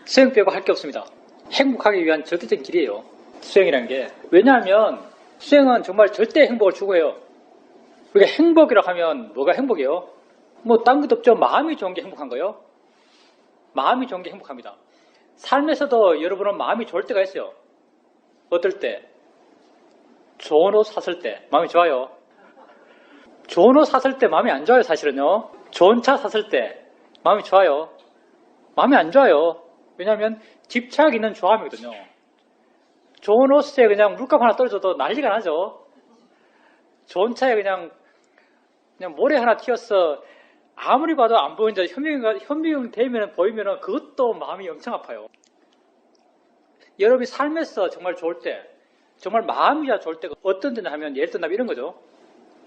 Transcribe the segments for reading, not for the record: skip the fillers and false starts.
수영 빼고 할 게 없습니다. 행복하기 위한 절대적인 길이에요. 수영이라는 게. 왜냐하면 수영은 정말 절대 행복을 추구해요. 우리가 행복이라고 하면 뭐가 행복이에요? 뭐 딴 것도 없죠. 마음이 좋은 게 행복한 거예요. 마음이 좋은 게 행복합니다. 삶에서도 여러분은 마음이 좋을 때가 있어요. 어떨 때? 좋은 옷 샀을 때 마음이 좋아요. 좋은 옷 샀을 때 마음이 안 좋아요. 사실은요. 좋은 차 샀을 때 마음이 좋아요. 마음이 안 좋아요. 왜냐하면 집착 있는 좋아함이거든요. 좋은 옷에 그냥 물감 하나 떨어져도 난리가 나죠. 좋은 차에 그냥 모래 하나 튀었어. 아무리 봐도 안 보이는데 현미경 되면 보이면 그것도 마음이 엄청 아파요. 여러분이 삶에서 정말 좋을 때, 정말 마음이 좋을 때가 어떤 데냐 하면 예를 들면 이런 거죠.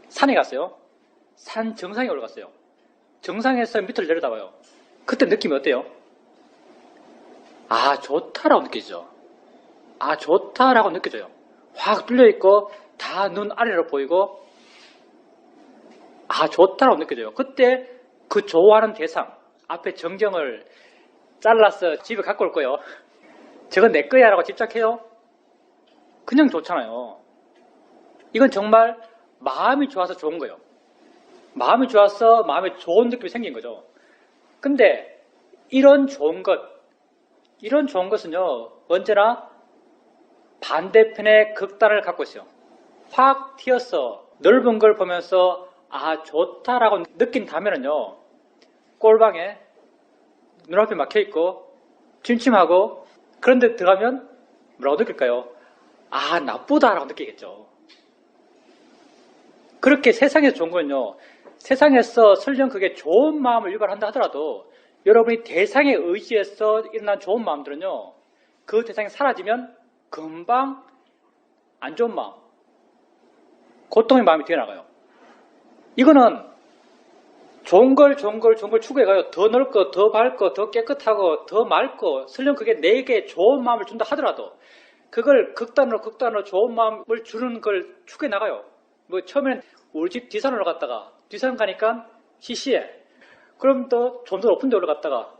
산에 갔어요. 산 정상에 올라갔어요. 정상에서 밑으로 내려다봐요. 그때 느낌이 어때요? 아, 좋다라고 느껴지죠. 아, 좋다라고 느껴져요. 확 뚫려있고 다 눈 아래로 보이고 아, 좋다라고 느껴져요. 그때 그 좋아하는 대상 앞에 정경을 잘라서 집에 갖고 올 거예요. 저건 내 거야 라고 집착해요? 그냥 좋잖아요. 이건 정말 마음이 좋아서 좋은 거예요. 마음이 좋아서 마음에 좋은 느낌이 생긴 거죠. 근데 이런 좋은 것은요 언제나 반대편의 극단을 갖고 있어요. 확 튀어서 넓은 걸 보면서 아 좋다라고 느낀다면은요 꼴방에 눈앞에 막혀있고 침침하고 그런데 들어가면 뭐라고 느낄까요? 아 나쁘다라고 느끼겠죠. 그렇게 세상에서 좋은 건요 세상에서 설령 그게 좋은 마음을 유발한다 하더라도 여러분이 대상에 의지해서 일어난 좋은 마음들은요 그 대상이 사라지면 금방 안 좋은 마음 고통의 마음이 되어나가요. 이거는 좋은 걸 추구해가요. 더 넓고 더 밝고 더 깨끗하고 더 맑고 설령 그게 내게 좋은 마음을 준다 하더라도 그걸 극단으로 좋은 마음을 주는 걸 추구해 나가요. 뭐 처음엔 우리 집 뒷산 올라갔다가 뒷산 가니까 시시해. 그럼 또 좀 더 높은 데 올라갔다가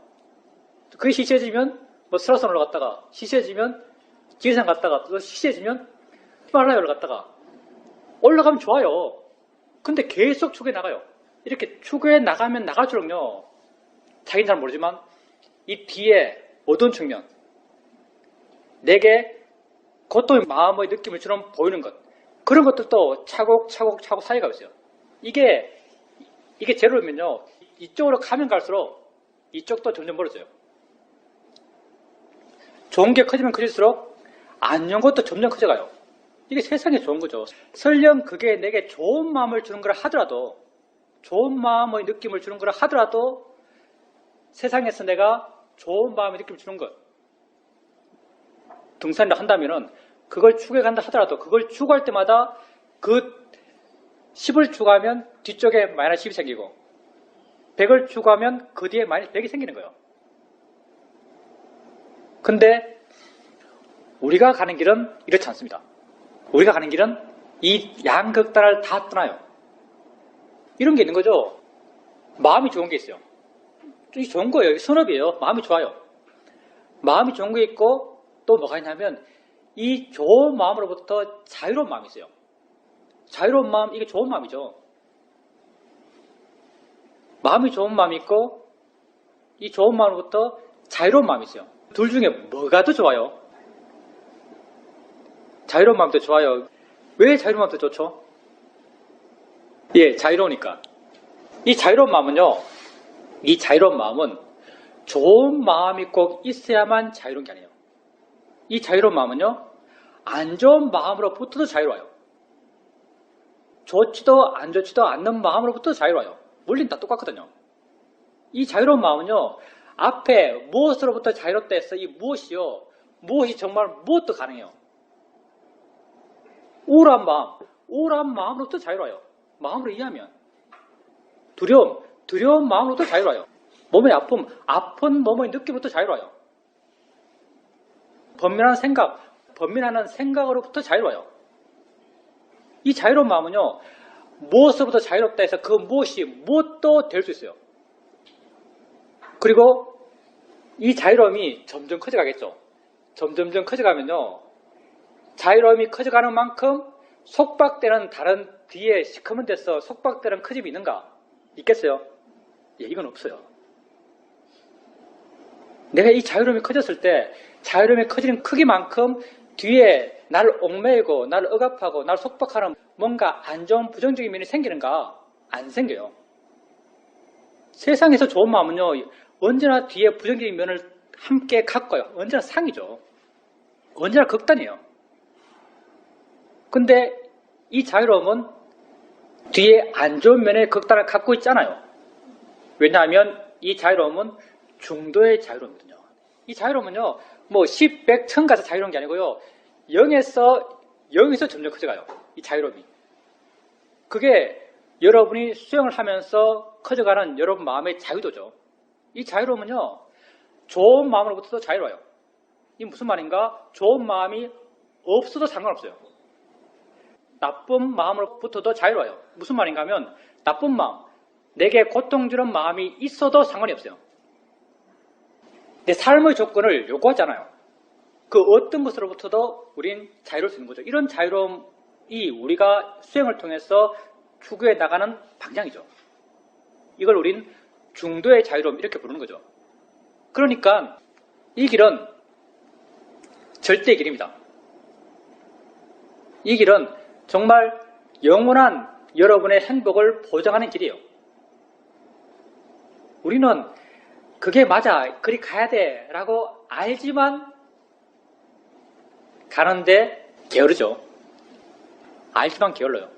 그게 시시해지면 뭐 설화산 올라갔다가 시시해지면 지리산 갔다가 또 시시해지면 히말라야 올라갔다가 올라가면 좋아요. 근데 계속 추구해 나가요. 이렇게 추구해 나가면 나갈수록요 자기는 잘 모르지만 이 뒤에 어두운 측면 내게 고통의 마음의 느낌을 처럼 보이는 것 그런 것들도 차곡차곡 사이가 있어요. 이게 제로면요 이쪽으로 가면 갈수록 이쪽도 점점 멀어져요. 좋은 게 커지면 커질수록 안 좋은 것도 점점 커져가요. 이게 세상에 좋은 거죠. 설령 그게 내게 좋은 마음을 주는 거라 하더라도 좋은 마음의 느낌을 주는 거라 하더라도 세상에서 내가 좋은 마음의 느낌을 주는 것 등산을 한다면은 그걸 추구해 간다 하더라도 그걸 추구할 때마다 그 10을 추구하면 뒤쪽에 마이너스 10이 생기고 100을 추구하면 그 뒤에 마이너스 100이 생기는 거예요. 근데 우리가 가는 길은 이렇지 않습니다. 우리가 가는 길은 이 양극단을 다 떠나요. 이런 게 있는 거죠. 마음이 좋은 게 있어요. 이게 좋은 거예요. 이게 선업이에요. 마음이 좋아요. 마음이 좋은 게 있고 또 뭐가 있냐면 이 좋은 마음으로부터 자유로운 마음이 있어요. 자유로운 마음, 이게 좋은 마음이죠. 마음이 좋은 마음이 있고 이 좋은 마음으로부터 자유로운 마음이 있어요. 둘 중에 뭐가 더 좋아요? 자유로운 마음이 더 좋아요. 왜 자유로운 마음이 더 좋죠? 예, 자유로우니까. 이 자유로운 마음은요, 이 자유로운 마음은 좋은 마음이 꼭 있어야만 자유로운 게 아니에요. 이 자유로운 마음은요, 안 좋은 마음으로부터도 자유로워요. 좋지도 안 좋지도 않는 마음으로부터 자유로워요. 물리는 다 똑같거든요. 이 자유로운 마음은요, 앞에 무엇으로부터 자유롭다 해서 이 무엇이요, 무엇이 정말 무엇도 가능해요. 우울한 마음으로부터 자유로워요. 마음으로 이해하면. 두려운 마음으로부터 자유로워요. 몸의 아픈 몸의 느낌으로부터 자유로워요. 번민하는 생각으로부터 자유로워요. 이 자유로운 마음은요, 무엇으로부터 자유롭다 해서 그 무엇이 무엇도 될 수 있어요. 그리고 이 자유로움이 점점 커져가겠죠. 점점점 커져가면요. 자유로움이 커져가는 만큼 속박되는 다른 뒤에 시커먼 데서 속박되는 그 집이 있는가? 있겠어요? 예, 이건 없어요. 내가 이 자유로움이 커졌을 때 자유로움이 커지는 크기만큼 뒤에 나를 얽매이고 나를 억압하고 나를 속박하는 뭔가 안 좋은 부정적인 면이 생기는가? 안 생겨요. 세상에서 좋은 마음은요, 언제나 뒤에 부정적인 면을 함께 갖고요. 언제나 상이죠. 언제나 극단이에요. 근데 이 자유로움은 뒤에 안 좋은 면의 극단을 갖고 있잖아요. 왜냐하면 이 자유로움은 중도의 자유로움이거든요. 이 자유로움은요, 뭐 10, 100, 1000 가서 자유로운 게 아니고요. 0에서 점점 커져가요. 이 자유로움이. 그게 여러분이 수행을 하면서 커져가는 여러분 마음의 자유도죠. 이 자유로움은요, 좋은 마음으로부터도 자유로워요. 이게 무슨 말인가? 좋은 마음이 없어도 상관없어요. 나쁜 마음으로부터도 자유로워요. 무슨 말인가 하면 나쁜 마음, 내게 고통 주는 마음이 있어도 상관이 없어요. 내 삶의 조건을 요구하잖아요. 그 어떤 것으로부터도 우린 자유로울 수 있는 거죠. 이런 자유로움이 우리가 수행을 통해서 추구해 나가는 방향이죠. 이걸 우린 중도의 자유로움 이렇게 부르는 거죠. 그러니까 이 길은 절대의 길입니다. 이 길은 정말 영원한 여러분의 행복을 보장하는 길이에요. 우리는 그게 맞아, 그리 가야 돼 라고 알지만 가는데 게으르죠. 알지만 게을러요.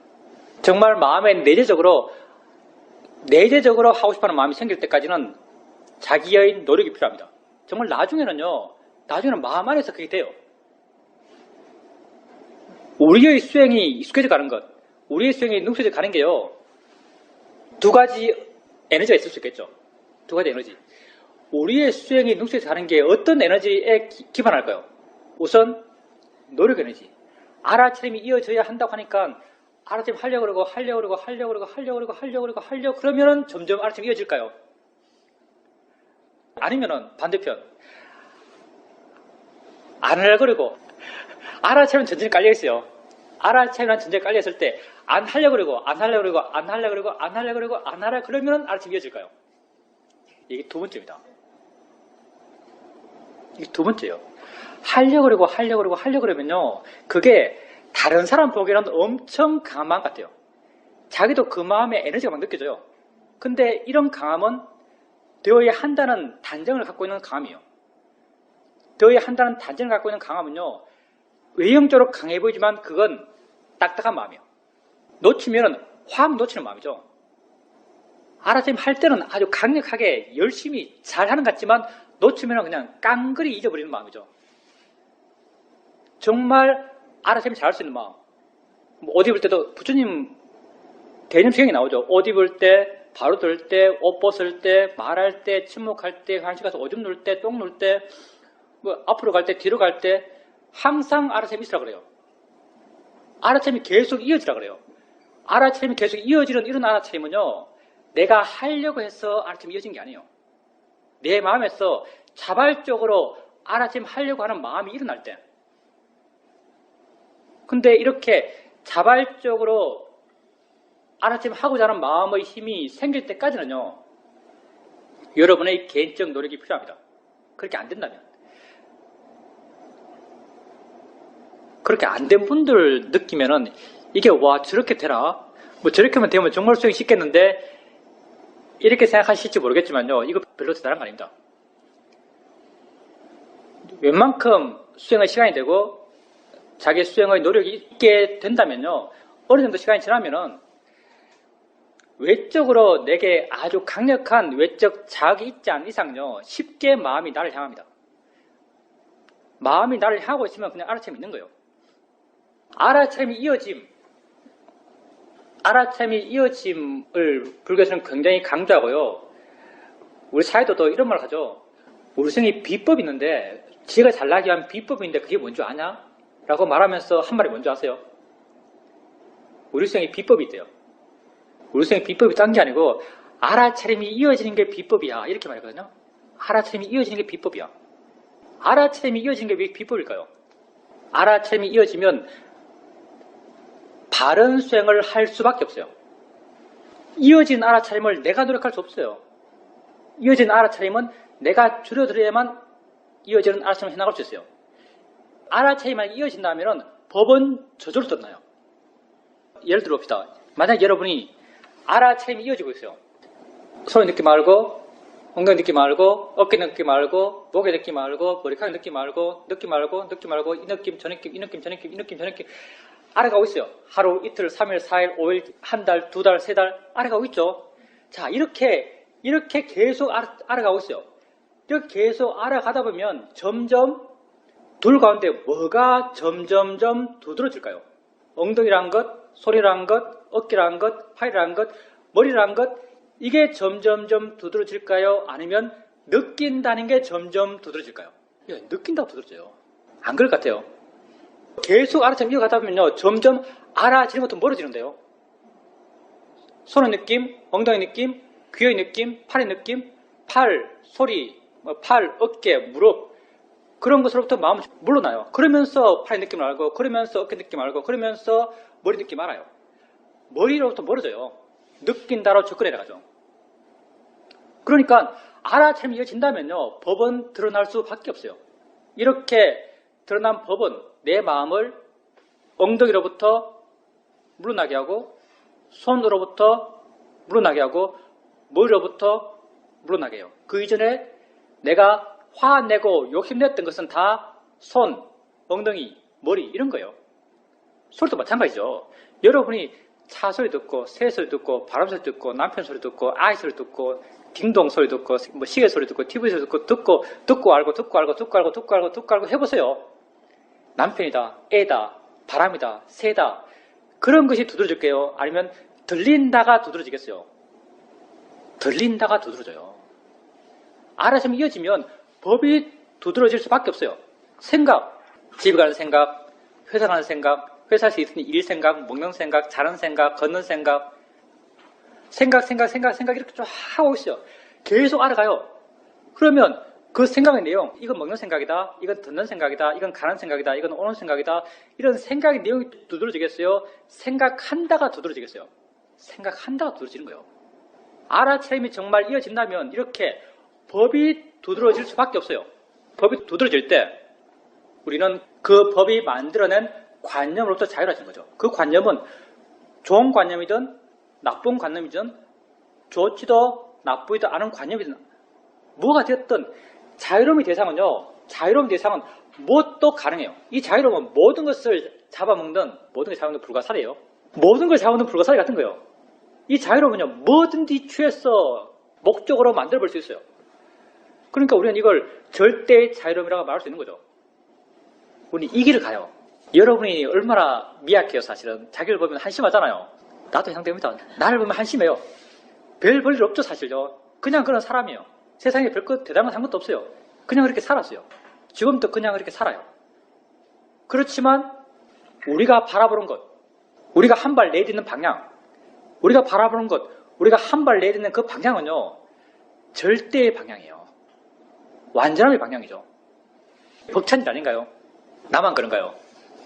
정말 마음에 내재적으로 하고 싶어하는 마음이 생길 때까지는 자기의 노력이 필요합니다. 정말 나중에는 마음 안에서 그게 돼요. 우리의 수행이 익숙해져 가는 것, 우리의 수행이 능숙해져 가는 게요, 두 가지 에너지가 있을 수 있겠죠. 두 가지 에너지. 우리의 수행이 능숙해져 가는 게 어떤 에너지에 기반할까요? 우선 노력 에너지. 알아차림이 이어져야 한다고 하니까 알아차림 하려고 그러면은 점점 알아차림이 이어질까요? 아니면은 반대편. 안 하려고 그러고 알아차림은 전전에 깔려있어요. 알아차림이라는 전전에 깔려있을 때 안 하려고 그러고 그러면은 알아차림이 이어질까요? 이게 두 번째입니다. 이게 두 번째예요. 하려고 그러면요, 그게 다른 사람 보기에는 엄청 강한 마음 같아요. 자기도 그 마음에 에너지가 막 느껴져요. 근데 이런 강함은 되어야 한다는 단정을 갖고 있는 강함이에요. 되어야 한다는 단정을 갖고 있는 강함은요, 외형적으로 강해 보이지만 그건 딱딱한 마음이에요. 놓치면은 확 놓치는 마음이죠. 알아차림 할 때는 아주 강력하게 열심히 잘하는 것 같지만 놓치면은 그냥 깡그리 잊어버리는 마음이죠. 정말 알아차림 잘할 수 있는 마음. 옷 입을 때도 부처님 개념 수행이 나오죠. 옷 입을 때, 바로 들 때, 옷 벗을 때, 말할 때, 침묵할 때, 화장실 가서 오줌 누를 때, 똥 누를 때, 뭐 앞으로 갈 때, 뒤로 갈 때 항상 알아차림이 있으라 그래요. 알아차림이 계속 이어지라 그래요. 알아차림이 계속 이어지는 이런 알아차림은요, 내가 하려고 해서 알아차림이 이어진 게 아니에요. 내 마음에서 자발적으로 알아차림 하려고 하는 마음이 일어날 때. 근데 이렇게 자발적으로 알아차림 하고자 하는 마음의 힘이 생길 때까지는요, 여러분의 개인적 노력이 필요합니다. 그렇게 안 된다면. 그렇게 안 된 분들 느끼면은 이게 와 저렇게 되나? 뭐 저렇게만 되면 정말 수행이 쉽겠는데 이렇게 생각하실지 모르겠지만요, 이거 별로 대단한 거 아닙니다. 웬만큼 수행의 시간이 되고 자기 수행의 노력이 있게 된다면요, 어느 정도 시간이 지나면은 외적으로 내게 아주 강력한 외적 자극이 있지 않은 이상요, 쉽게 마음이 나를 향합니다. 마음이 나를 향하고 있으면 그냥 알아차림이 있는 거예요. 알아차림이 이어짐을 불교에서는 굉장히 강조하고요. 우리 사회도 이런 말을 하죠. 우리 수행이 비법이 있는데, 지가 잘나기 위한 비법이 있는데 그게 뭔지 아냐? 라고 말하면서 한 말이 뭔지 아세요? 우리 수행이 비법이 있대요. 우리 수행이 비법이 딴 게 아니고 알아차림이 이어지는 게 비법이야, 이렇게 말하거든요. 알아차림이 이어지는 게 비법이야. 알아차림이 이어지는 게 왜 비법일까요? 알아차림이 이어지면 바른 수행을 할 수밖에 없어요. 이어진 알아차림을 내가 노력할 수 없어요. 이어진 알아차림은 내가 줄여들어야만 이어지는 알아차림을 해나갈 수 있어요. 알아차림이 이어진다면 법은 저절로 떴나요. 예를 들어 봅시다. 만약 여러분이 알아차림이 이어지고 있어요. 손을 느끼 말고, 엉덩이 느끼 말고, 어깨 느끼 말고, 목에 느끼 말고, 머리카락 느끼 말고, 느끼 말고, 느끼 말고, 이 느낌, 저 느낌, 이 느낌, 저 느낌, 이 느낌, 저 느낌. 알아가고 있어요. 하루, 이틀, 3일, 4일, 5일, 한 달, 2달, 3달 알아가고 있죠. 자, 이렇게 계속 알아가고 있어요. 이렇게 계속 알아가다 보면 점점 둘 가운데 뭐가 점점점 두드러질까요? 엉덩이란 것, 소리란 것, 어깨란 것, 팔이란 것, 머리란 것, 이게 점점점 두드러질까요? 아니면 느낀다는 게 점점 두드러질까요? 예, 느낀다고 두드러져요. 안 그럴 것 같아요. 계속 알아차림 이어가다 보면요, 점점 알아지는 것도 멀어지는데요. 손의 느낌, 엉덩이 느낌, 귀의 느낌, 팔의 느낌, 팔, 소리, 팔, 어깨, 무릎, 그런 것으로부터 마음이 물러나요. 그러면서 팔의 느낌을 알고, 그러면서 어깨 느낌 알고, 그러면서 머리 느낌 알아요. 머리로부터 멀어져요. 느낀다로 접근해 나가죠. 그러니까 알아차림이 이어진다면요, 법은 드러날 수밖에 없어요. 이렇게 드러난 법은 내 마음을 엉덩이로부터 물러나게 하고, 손으로부터 물러나게 하고, 머리로부터 물러나게 해요. 그 이전에 내가 화내고 욕심냈던 것은 다 손, 엉덩이, 머리 이런 거예요. 소리도 마찬가지죠. 여러분이 차 소리 듣고, 새 소리 듣고, 바람 소리 듣고, 남편 소리 듣고, 아이 소리 듣고, 딩동 소리 듣고, 뭐 시계 소리 듣고, TV 소리 듣고 알고 해보세요. 남편이다, 애다, 바람이다, 새다, 그런 것이 두드러질게요? 아니면 들린다가 두드러지겠어요? 들린다가 두드러져요. 알아차림이 이어지면 법이 두드러질 수밖에 없어요. 생각, 집에 가는 생각, 회사 가는 생각, 회사에서 있으니 일 생각, 먹는 생각, 자는 생각, 걷는 생각, 생각 이렇게 쫙 하고 있어요. 계속 알아가요. 그러면 그 생각의 내용, 이건 먹는 생각이다, 이건 듣는 생각이다, 이건 가는 생각이다, 이건 오는 생각이다, 이런 생각의 내용이 두드러지겠어요? 생각한다가 두드러지겠어요? 생각한다가 두드러지는 거예요. 알아차림이 정말 이어진다면 이렇게 법이 두드러질 수밖에 없어요. 법이 두드러질 때 우리는 그 법이 만들어낸 관념으로부터 자유로워지는 거죠. 그 관념은 좋은 관념이든 나쁜 관념이든 좋지도 나쁘지도 않은 관념이든 뭐가 되었든 자유로움의 대상은요, 자유로움의 대상은 무엇도 가능해요. 이 자유로움은 모든 것을 잡아먹는, 모든 걸 잡아먹는 불가사리예요. 모든 걸 잡아먹는 불가사리 같은 거예요. 이 자유로움은요, 뭐든지 취해서 목적으로 만들어볼 수 있어요. 그러니까 우리는 이걸 절대의 자유로움이라고 말할 수 있는 거죠. 우리는 이 길을 가요. 여러분이 얼마나 미약해요, 사실은. 자기를 보면 한심하잖아요. 나도 해당됩니다. 나를 보면 한심해요. 별 볼일 없죠, 사실요. 그냥 그런 사람이에요. 세상에 별것 대단한 것도 없어요. 그냥 그렇게 살았어요. 지금도 그냥 그렇게 살아요. 그렇지만 우리가 바라보는 것, 우리가 한 발 내딛는 방향, 우리가 바라보는 것, 우리가 한 발 내딛는 그 방향은요, 절대의 방향이에요. 완전함의 방향이죠. 벅찬 일 아닌가요? 나만 그런가요?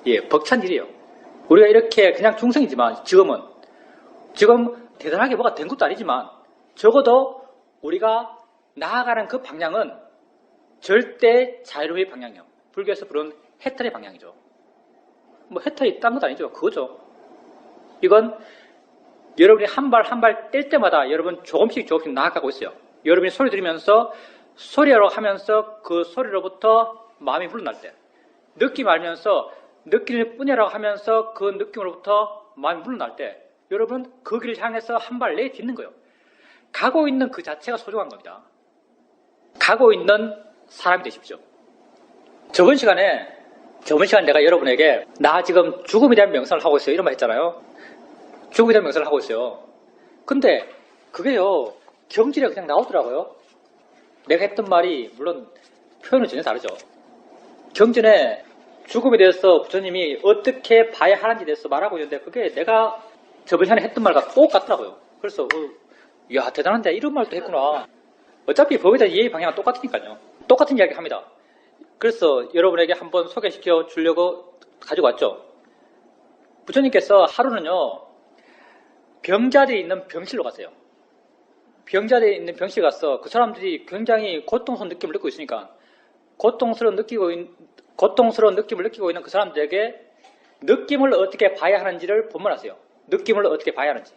예, 벅찬 일이에요. 우리가 이렇게 그냥 중생이지만 지금 대단하게 뭐가 된 것도 아니지만 적어도 우리가 나아가는 그 방향은 절대 자유로움의 방향이에요. 불교에서 부르는 해탈의 방향이죠. 뭐 해탈이 딴 것도 아니죠. 그거죠. 이건 여러분이 한 발 한 발 뗄 때마다 여러분 조금씩 나아가고 있어요. 여러분이 소리 들으면서 소리라고 하면서 그 소리로부터 마음이 물러날 때, 느낌 알면서 느낄 뿐이라고 하면서 그 느낌으로부터 마음이 물러날 때 여러분 그 길을 향해서 한 발 내딛는 거예요. 가고 있는 그 자체가 소중한 겁니다. 가고 있는 사람이 되십시오. 저번 시간에 내가 여러분에게 나 지금 죽음에 대한 명상을 하고 있어요. 이런 말 했잖아요. 죽음에 대한 명상을 하고 있어요. 근데 그게요, 경질에 그냥 나오더라고요. 내가 했던 말이 물론 표현은 전혀 다르죠. 경전에 죽음에 대해서 부처님이 어떻게 봐야 하는지에 대해서 말하고 있는데 그게 내가 저번 시간에 했던 말과 똑같더라고요. 그래서 야, 대단한데 이런 말도 했구나. 어차피 법에 대한 이해 방향은 똑같으니까요. 똑같은 이야기 합니다. 그래서 여러분에게 한번 소개시켜 주려고 가지고 왔죠. 부처님께서 하루는요, 병자들이 있는 병실로 가세요. 병자들이 있는 병실 가서 그 사람들이 굉장히 고통스러운 느낌을 느끼고 있으니까 고통스러운 느낌을 느끼고 있는 그 사람들에게 느낌을 어떻게 봐야 하는지를 본문하세요. 느낌을 어떻게 봐야 하는지.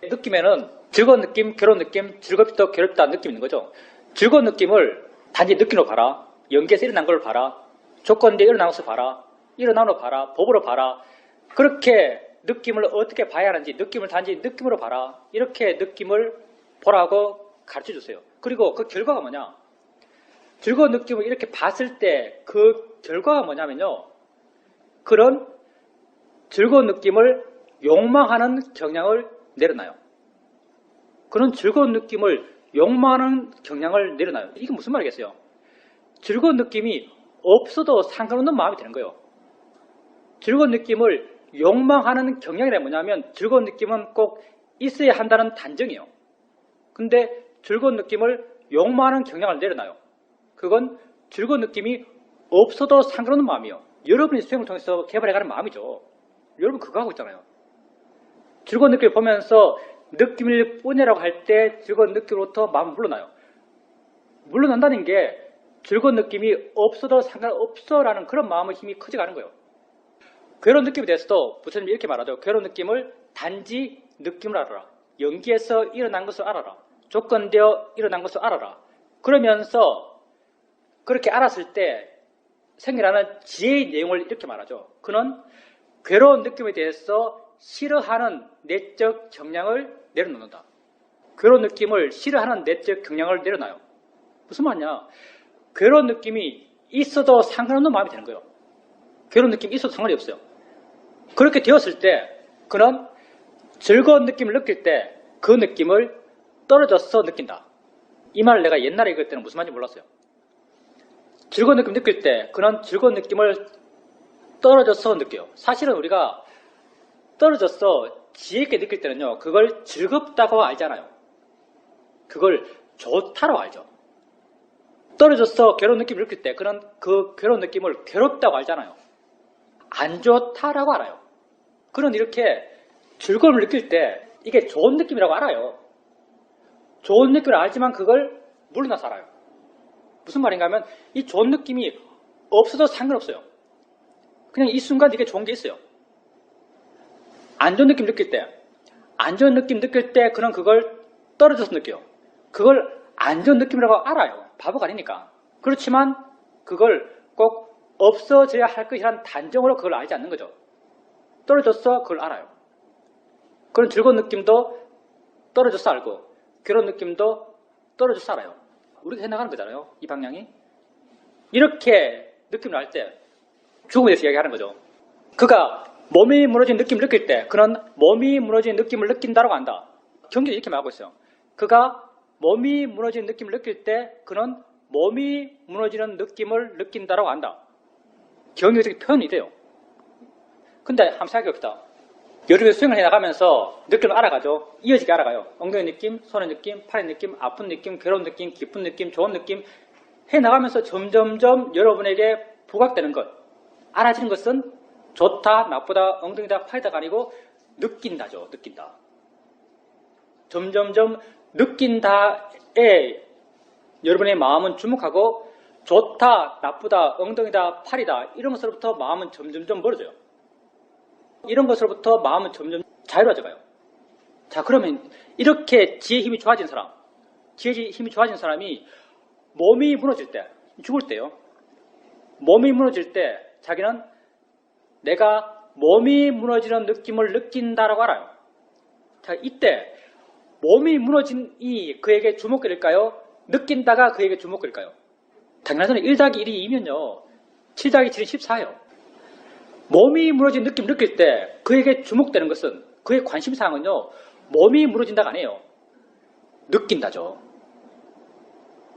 느낌에는 즐거운 느낌, 괴로운 느낌, 즐겁다, 괴롭다 느낌 있는 거죠. 즐거운 느낌을 단지 느낌으로 봐라. 연기에서 일어난 걸 봐라. 조건대에 일어난 것을 봐라. 일어난 걸 봐라. 법으로 봐라. 그렇게 느낌을 어떻게 봐야 하는지, 느낌을 단지 느낌으로 봐라. 이렇게 느낌을 보라고 가르쳐 주세요. 그리고 그 결과가 뭐냐? 즐거운 느낌을 이렇게 봤을 때 그 결과가 뭐냐면요. 그런 즐거운 느낌을 욕망하는 경향을 내려놔요. 그런 즐거운 느낌을 욕망하는 경향을 내려놔요. 이게 무슨 말이겠어요? 즐거운 느낌이 없어도 상관없는 마음이 되는 거예요. 즐거운 느낌을 욕망하는 경향이란 뭐냐면 즐거운 느낌은 꼭 있어야 한다는 단정이에요. 근데 즐거운 느낌을 욕망하는 경향을 내려놔요. 그건 즐거운 느낌이 없어도 상관없는 마음이에요. 여러분이 수행을 통해서 개발해가는 마음이죠. 여러분 그거 하고 있잖아요. 즐거운 느낌을 보면서 느낌을 뿐이라고 할 때 즐거운 느낌으로부터 마음은 물러나요. 물러난다는 게 즐거운 느낌이 없어도 상관없어라는 그런 마음의 힘이 커져가는 거예요. 괴로운 느낌에 대해서도 부처님이 이렇게 말하죠. 괴로운 느낌을 단지 느낌을 알아라. 연기에서 일어난 것을 알아라. 조건되어 일어난 것을 알아라. 그러면서 그렇게 알았을 때 생겨나는 지혜의 내용을 이렇게 말하죠. 그는 괴로운 느낌에 대해서 싫어하는 내적 경향을 내려놓는다. 괴로운 느낌을 싫어하는 내적 경향을 내려놔요. 무슨 말이냐? 괴로운 느낌이 있어도 상관없는 마음이 되는 거예요. 괴로운 느낌이 있어도 상관이 없어요. 그렇게 되었을 때 그는 즐거운 느낌을 느낄 때 그 느낌을 떨어져서 느낀다. 이 말을 내가 옛날에 읽을 때는 무슨 말인지 몰랐어요. 즐거운 느낌 느낄 때 그는 즐거운 느낌을 떨어져서 느껴요. 사실은 우리가 떨어져서 지혜 있게 느낄 때는요. 그걸 즐겁다고 알잖아요. 그걸 좋다고 알죠. 떨어져서 괴로운 느낌을 느낄 때 그는 그 괴로운 느낌을 괴롭다고 알잖아요. 안 좋다라고 알아요. 그는 이렇게 즐거움을 느낄 때 이게 좋은 느낌이라고 알아요. 좋은 느낌을 알지만 그걸 물러나서 알아요. 무슨 말인가 하면 이 좋은 느낌이 없어도 상관없어요. 그냥 이 순간 이게 좋은 게 있어요. 안 좋은 느낌 느낄 때, 안 좋은 느낌 느낄 때 그는 그걸 떨어져서 느껴요. 그걸 안 좋은 느낌이라고 알아요. 바보가 아니니까. 그렇지만 그걸 꼭 없어져야 할 것이라는 단정으로 그걸 알지 않는 거죠. 떨어져서 그걸 알아요. 그런 즐거운 느낌도 떨어져서 알고 괴로운 느낌도 떨어져서 알아요. 우리가 해나가는 거잖아요. 이 방향이. 이렇게 느낌을 알 때 죽음에 대해서 이야기하는 거죠. 그가 몸이 무너진 느낌을 느낄 때 그는 몸이 무너진 느낌을 느낀다고 한다. 경계를 이렇게 말하고 있어요. 그가 몸이 무너진 느낌을 느낄 때 그는 몸이 무너지는 느낌을 느낀다고 한다. 경계적인 표현이 돼요. 근데 한번 생각해 봅시다. 여름에 수행을 해나가면서 느낌을 알아가죠. 이어지게 알아가요. 엉덩이 느낌, 손의 느낌, 팔의 느낌, 아픈 느낌, 괴로운 느낌, 기쁜 느낌, 좋은 느낌 해나가면서 점점점 여러분에게 부각되는 것. 알아지는 것은 좋다, 나쁘다, 엉덩이다, 팔이다가 아니고 느낀다죠. 느낀다. 점점점 느낀다에 여러분의 마음은 주목하고 좋다, 나쁘다, 엉덩이다, 팔이다 이런 것으로부터 마음은 점점점 멀어져요. 이런 것으로부터 마음은 점점 자유로워져 가요. 자, 그러면 이렇게 지혜의 힘이 좋아진 사람, 지혜의 힘이 좋아진 사람이 몸이 무너질 때, 죽을 때요. 몸이 무너질 때 자기는 내가 몸이 무너지는 느낌을 느낀다라고 알아요. 자, 이때 몸이 무너진 이 그에게 주목거릴까요? 느낀다가 그에게 주목거릴까요? 당연하잖아요. 1-1이 2면요. 7-7은 14예요. 몸이 무너진 느낌 느낄 때 그에게 주목되는 것은 그의 관심사항은요. 몸이 무너진다가 아니에요. 느낀다죠.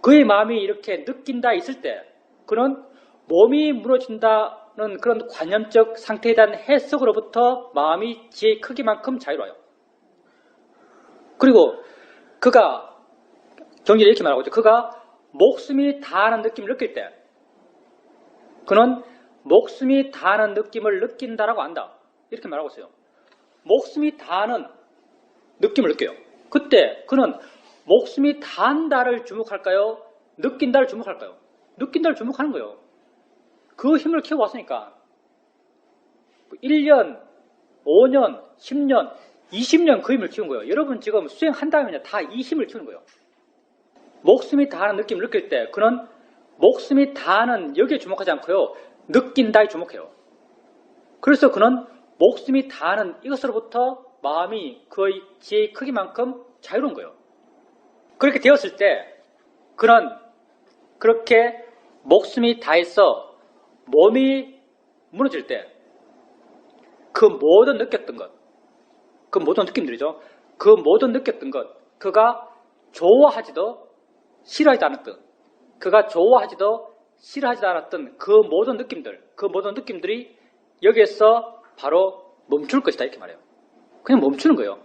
그의 마음이 이렇게 느낀다 있을 때 그는 몸이 무너진다는 그런 관념적 상태에 대한 해석으로부터 마음이 지혜의 크기만큼 자유로워요. 그리고 그가 정리를 이렇게 말하고 있죠. 그가 목숨이 다하는 느낌을 느낄 때 그는 목숨이 다하는 느낌을 느낀다라고 안다. 이렇게 말하고 있어요. 목숨이 다하는 느낌을 느껴요. 그때 그는 목숨이 다한다를 주목할까요? 느낀다를 주목할까요? 느낀다를 주목하는 거예요. 그 힘을 키워왔으니까 1년, 5년, 10년, 20년 그 힘을 키운 거예요. 여러분 지금 수행한다면 다 이 힘을 키우는 거예요. 목숨이 다하는 느낌을 느낄 때 그는 목숨이 다하는 여기에 주목하지 않고요. 느낀다에 주목해요. 그래서 그는 목숨이 다하는 이것으로부터 마음이 그의 지혜의 크기만큼 자유로운 거예요. 그렇게 되었을 때 그는 그렇게 목숨이 다해서 몸이 무너질 때 그 모든 느꼈던 것, 그 모든 느낌들이죠. 그 모든 느꼈던 것, 그가 좋아하지도 싫어하지도 않았던, 그가 좋아하지도 싫어하지도 않았던 그 모든 느낌들, 그 모든 느낌들이 여기에서 바로 멈출 것이다 이렇게 말해요. 그냥 멈추는 거예요.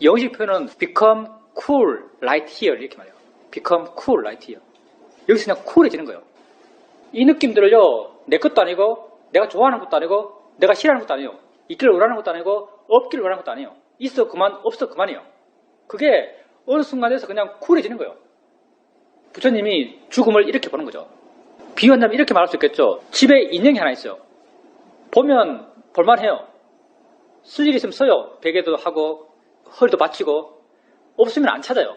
영어식 표현은 become cool right here 이렇게 말해요. become cool right here. 여기서 그냥 쿨해지는 거예요. 이 느낌들을요, 내 것도 아니고, 내가 좋아하는 것도 아니고, 내가 싫어하는 것도 아니에요. 있기를 원하는 것도 아니고, 없기를 원하는 것도 아니에요. 있어 그만, 없어 그만이에요. 그게 어느 순간에서 그냥 쿨해지는 거예요. 부처님이 죽음을 이렇게 보는 거죠. 비유한다면 이렇게 말할 수 있겠죠. 집에 인형이 하나 있어요. 보면 볼만해요. 쓸 일이 있으면 써요. 베개도 하고, 허리도 받치고. 없으면 안 찾아요.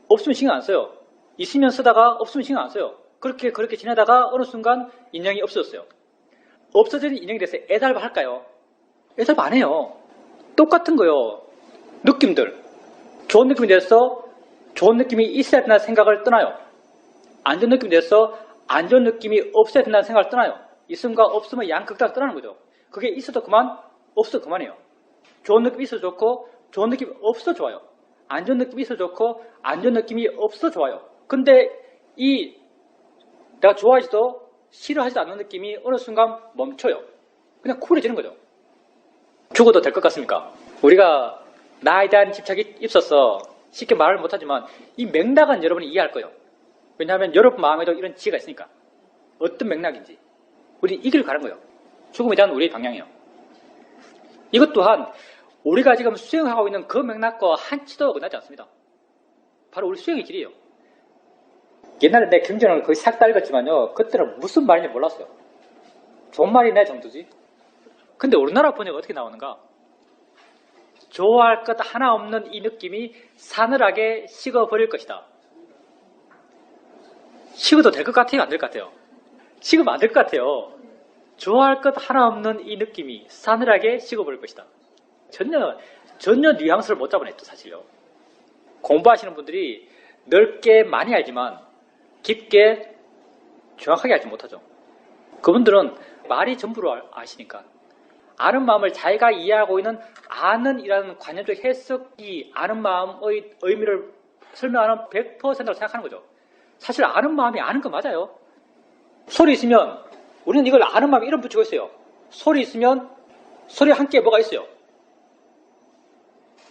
없으면 신경 안 써요. 있으면 쓰다가 없으면 신경 안 써요. 그렇게 지내다가 어느 순간 인형이 없어졌어요. 없어진 인형에 대해서 애달바 할까요? 애달바 안 해요. 똑같은 거요. 느낌들. 좋은 느낌에 대해서 좋은 느낌이 있어야 된다는 생각을 떠나요. 안 좋은 느낌에 대해서 안 좋은 느낌이 없어야 된다는 생각을 떠나요. 있음과 없음의 양극단을 떠나는 거죠. 그게 있어도 그만, 없어도 그만이에요. 좋은 느낌이 있어도 좋고 좋은 느낌이 없어도 좋아요. 안 좋은 느낌이 있어도 좋고 안 좋은 느낌이 없어도 좋아요. 근데 이 내가 좋아하지도 싫어하지도 않는 느낌이 어느 순간 멈춰요. 그냥 쿨해지는 거죠. 죽어도 될 것 같습니까? 우리가 나에 대한 집착이 있어서 쉽게 말을 못하지만 이 맥락은 여러분이 이해할 거예요. 왜냐하면 여러분 마음에도 이런 지혜가 있으니까. 어떤 맥락인지. 우리 이 길을 가는 거예요. 죽음에 대한 우리의 방향이에요. 이것 또한 우리가 지금 수행하고 있는 그 맥락과 한치도 어긋나지 않습니다. 바로 우리 수행의 길이에요. 옛날에 내 경전을 거의 싹 다 읽었지만요. 그때는 무슨 말인지 몰랐어요. 좋은 말이네 정도지. 근데 우리나라 번역 어떻게 나오는가? 좋아할 것 하나 없는 이 느낌이 사늘하게 식어버릴 것이다. 식어도 될 것 같아요? 안 될 것 같아요? 식으면 안 될 것 같아요. 좋아할 것 하나 없는 이 느낌이 사늘하게 식어버릴 것이다. 전혀 뉘앙스를 못 잡아냈죠, 사실요. 공부하시는 분들이 넓게 많이 알지만 깊게 정확하게 알지 못하죠. 그분들은 말이 전부로 아시니까. 아는 마음을 자기가 이해하고 있는 아는이라는 관념적 해석이 아는 마음의 의미를 설명하는 100%라고 생각하는 거죠. 사실 아는 마음이 아는 거 맞아요. 소리 있으면 우리는 이걸 아는 마음에 이름 붙이고 있어요. 소리 있으면 소리 함께 뭐가 있어요.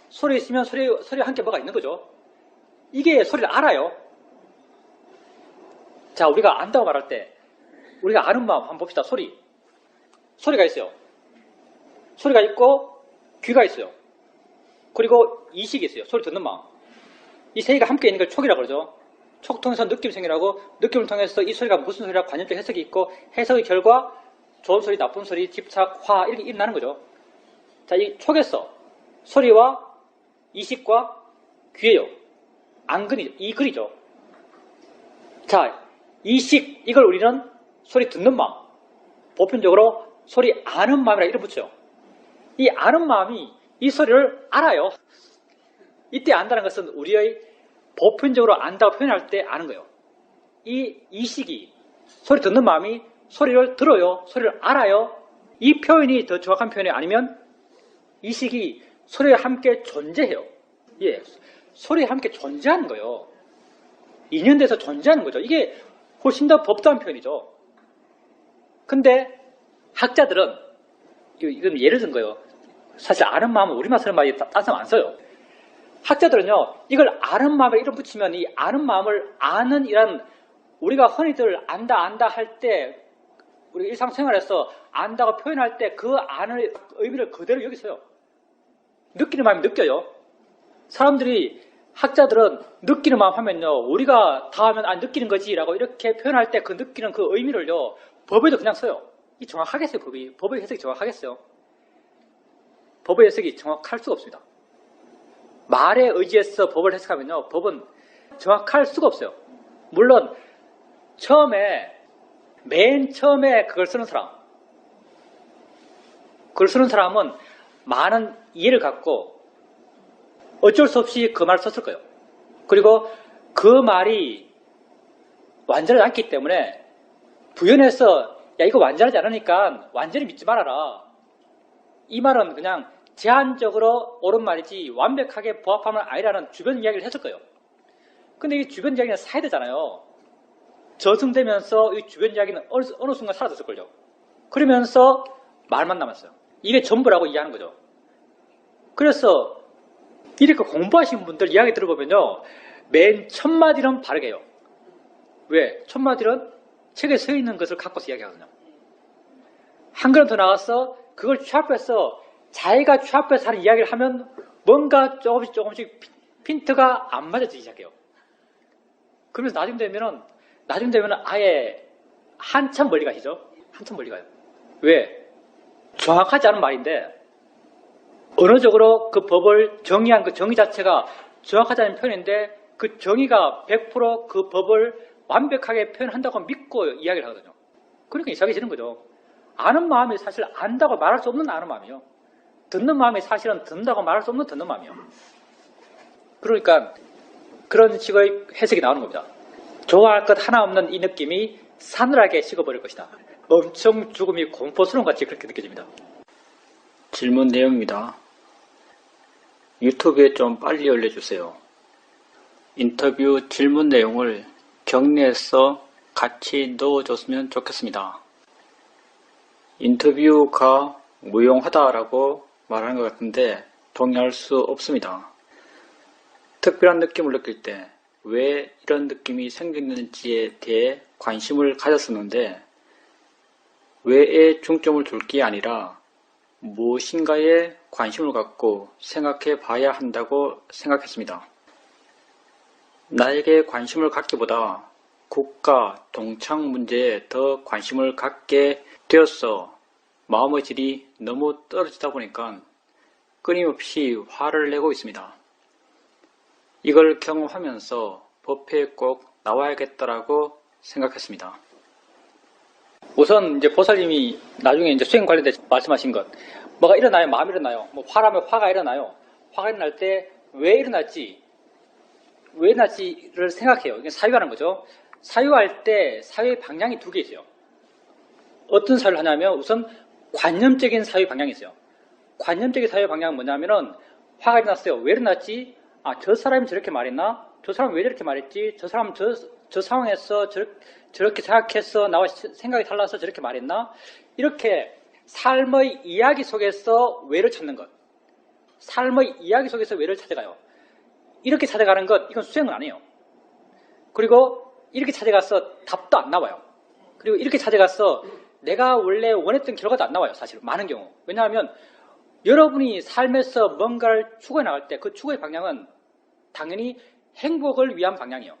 소리 있으면 소리 함께 뭐가 있는 거죠. 이게 소리를 알아요. 자, 우리가 안다고 말할 때 우리가 아는 마음 한번 봅시다. 소리가 있어요. 소리가 있고 귀가 있어요. 그리고 이식이 있어요. 소리 듣는 마음. 이 세 개가 함께 있는 걸 촉이라고 그러죠. 촉 통해서 느낌 생기라고, 느낌을 통해서 이 소리가 무슨 소리라 관념적 해석이 있고, 해석의 결과 좋은 소리, 나쁜 소리, 집착, 화 이렇게 일어나는 거죠. 자, 이 촉에서 소리와 이식과 귀예요. 안근이죠. 이 글이죠. 자, 이식, 이걸 우리는 소리 듣는 마음, 보편적으로 소리 아는 마음이라 이름 붙여요. 이 아는 마음이 이 소리를 알아요. 이때 안다는 것은 우리의 보편적으로 안다고 표현할 때 아는 거예요. 이 이식이, 소리 듣는 마음이 소리를 들어요. 소리를 알아요. 이 표현이 더 정확한 표현이 아니면 이식이 소리와 함께 존재해요. 예, 소리와 함께 존재하는 거예요. 인연돼서 존재하는 거죠. 이게 훨씬 더 법도한 표현이죠. 근데 학자들은 이건 예를 든 거예요. 사실 아는 마음은 우리만 쓰는 말이 딴 사람 안 써요. 학자들은요, 이걸 아는 마음에 이름 붙이면 이 아는 마음을 아는 이란 우리가 흔히들 안다 할 때 우리 일상생활에서 안다고 표현할 때 그 아는 의미를 그대로 여기 있어요. 느끼는 마음이 느껴요. 사람들이 학자들은 느끼는 마음 하면요, 우리가 다 하면 느끼는 거지라고 이렇게 표현할 때 그 느끼는 그 의미를요, 법에도 그냥 써요. 이 정확하겠어요, 법이. 법의 해석이 정확하겠어요. 법의 해석이 정확할 수가 없습니다. 말에 의지해서 법을 해석하면요, 법은 정확할 수가 없어요. 물론 맨 처음에 그걸 쓰는 사람은 많은 이해를 갖고 어쩔 수 없이 그 말을 썼을 거예요. 그리고 그 말이 완전하지 않기 때문에 부연해서 야, 이거 완전하지 않으니까 완전히 믿지 말아라. 이 말은 그냥 제한적으로 옳은 말이지 완벽하게 부합하면 아니라는 주변 이야기를 했을 거예요. 근데 이 주변 이야기는 사이드잖아요. 저승되면서 이 주변 이야기는 어느 순간 사라졌을걸요. 그러면서 말만 남았어요. 이게 전부라고 이해하는 거죠. 그래서 이렇게 공부하신 분들 이야기 들어보면요, 맨 첫 마디는 바르게 해요. 왜? 첫 마디는 책에 써 있는 것을 갖고서 이야기하거든요. 한 걸음 더 나가서 그걸 취합해서 자기가 취합해서 하는 이야기를 하면 뭔가 조금씩 핀트가 안 맞아지기 시작해요. 그러면서 나중 되면은 아예 한참 멀리 가시죠. 한참 멀리 가요. 왜? 정확하지 않은 말인데 언어적으로 그 법을 정의한 그 정의 자체가 정확하지 않은 표현인데 그 정의가 100% 그 법을 완벽하게 표현한다고 믿고 이야기를 하거든요. 그러니까 이상해지는 거죠. 아는 마음이 사실 안다고 말할 수 없는 아는 마음이요. 듣는 마음이 사실은 듣는다고 말할 수 없는 듣는 마음이요. 그러니까 그런 식의 해석이 나오는 겁니다. 좋아할 것 하나 없는 이 느낌이 사늘하게 식어버릴 것이다. 엄청 죽음이 공포스러운 같이 그렇게 느껴집니다. 질문 내용입니다. 유튜브에 좀 빨리 올려주세요. 인터뷰 질문 내용을 격리해서 같이 넣어줬으면 좋겠습니다. 인터뷰가 무용하다라고 말하는 것 같은데 동의할 수 없습니다. 특별한 느낌을 느낄 때 왜 이런 느낌이 생기는지에 대해 관심을 가졌었는데 왜에 중점을 둘 게 아니라 무엇인가에 관심을 갖고 생각해 봐야 한다고 생각했습니다. 나에게 관심을 갖기보다 국가, 동창 문제에 더 관심을 갖게 되었어 마음의 질이 너무 떨어지다 보니까 끊임없이 화를 내고 있습니다. 이걸 경험하면서 법회에 꼭 나와야겠다라고 생각했습니다. 우선 이제 보살님이 나중에 이제 수행 관련돼서 말씀하신 것, 뭐가 일어나요? 마음이 일어나요. 뭐 화라면 화가 일어나요. 화가 일어날 때 왜 일어날지를 생각해요. 이게 사유하는 거죠. 사유할 때 사유의 방향이 두 개 있어요. 어떤 사유를 하냐면 우선 관념적인 사유 방향이 있어요. 관념적인 사유 방향은 뭐냐면은 화가 일어났어요. 왜 일어났지? 아, 저 사람이 저렇게 말했나? 저 사람은 왜 저렇게 말했지? 저 사람은 저 상황에서 저렇게 생각해서 나와 생각이 달라서 저렇게 말했나? 이렇게 삶의 이야기 속에서 왜를 찾는 것. 삶의 이야기 속에서 왜를 찾아가요. 이렇게 찾아가는 것, 이건 수행은 아니에요. 그리고 이렇게 찾아가서 답도 안 나와요. 그리고 이렇게 찾아가서 내가 원래 원했던 결과도 안 나와요. 사실 많은 경우. 왜냐하면 여러분이 삶에서 뭔가를 추구해 나갈 때 그 추구의 방향은 당연히 행복을 위한 방향이에요.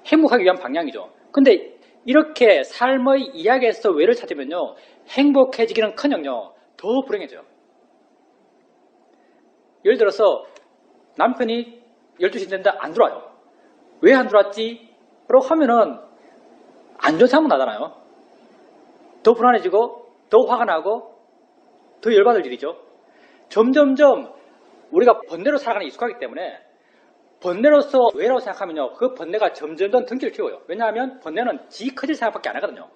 행복하기 위한 방향이죠. 근데 이렇게 삶의 이야기에서 왜를 찾으면요, 행복해지기는커녕요 더 불행해져요. 예를 들어서 남편이 12시 됐는데 안 들어와요. 왜 안 들어왔지? 라고 하면은 안 좋은 상황 나잖아요. 더 불안해지고 더 화가 나고 더 열받을 일이죠. 점점점 우리가 번뇌로 살아가는 게 익숙하기 때문에 번뇌로서 왜라고 생각하면요, 그 번뇌가 점점점 등기를 키워요. 왜냐하면 번뇌는 지 커질 생각밖에 안 하거든요.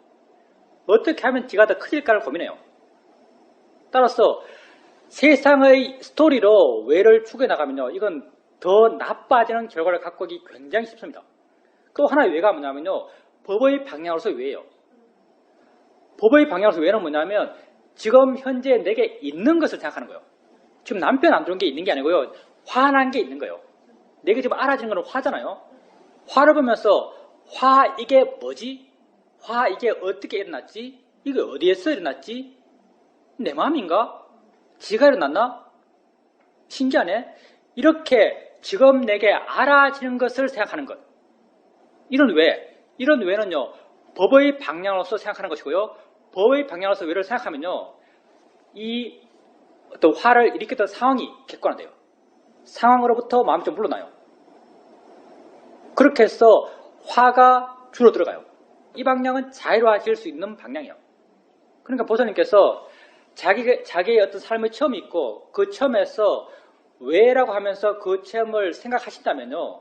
어떻게 하면 지가 더 커질까를 고민해요. 따라서 세상의 스토리로 왜를 추구해 나가면요, 이건 더 나빠지는 결과를 갖고 오기 굉장히 쉽습니다. 또 하나의 왜가 뭐냐면요, 법의 방향으로서 왜예요. 법의 방향으로서 왜는 뭐냐면 지금 현재 내게 있는 것을 생각하는 거예요. 지금 남편 안 들어온 게 있는 게 아니고요. 화난 게 있는 거예요. 내가 지금 알아지는 건 화잖아요. 화를 보면서 화 이게 뭐지? 화 이게 어떻게 일어났지? 이게 어디에서 일어났지? 내 마음인가? 지가 일어났나? 신기하네. 이렇게 지금 내게 알아지는 것을 생각하는 것. 이런 왜? 이런 왜는요. 법의 방향으로서 생각하는 것이고요. 법의 방향으로서 왜를 생각하면요. 이 어떤 화를 일으켰던 상황이 객관화돼요. 상황으로부터 마음이 좀 물러나요. 그렇게 해서 화가 줄어들어가요. 이 방향은 자유로워질 수 있는 방향이에요. 그러니까 보살님께서 자기의 어떤 삶의 체험이 있고 그 체험에서 왜라고 하면서 그 체험을 생각하신다면요.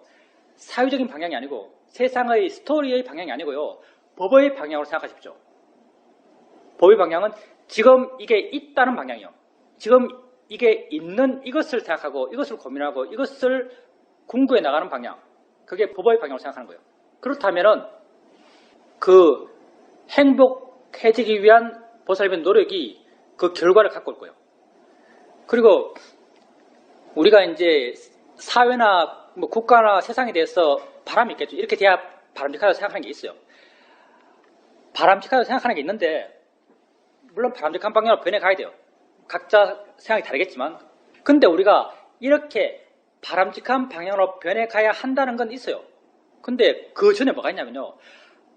사유적인 방향이 아니고 세상의 스토리의 방향이 아니고요. 법의 방향으로 생각하십시오. 법의 방향은 지금 이게 있다는 방향이요. 지금 이게 있는 이것을 생각하고 이것을 고민하고 이것을 궁구해 나가는 방향. 그게 법의 방향으로 생각하는 거예요. 그렇다면은 그 행복해지기 위한 보살님의 노력이 그 결과를 갖고 올 거예요. 그리고 우리가 이제 사회나 뭐 국가나 세상에 대해서 바람이 있겠죠. 이렇게 돼야 바람직하다고 생각하는 게 있어요. 바람직하다고 생각하는 게 있는데 물론 바람직한 방향으로 변해가야 돼요. 각자 생각이 다르겠지만 근데 우리가 이렇게 바람직한 방향으로 변해가야 한다는 건 있어요. 근데 그 전에 뭐가 있냐면요.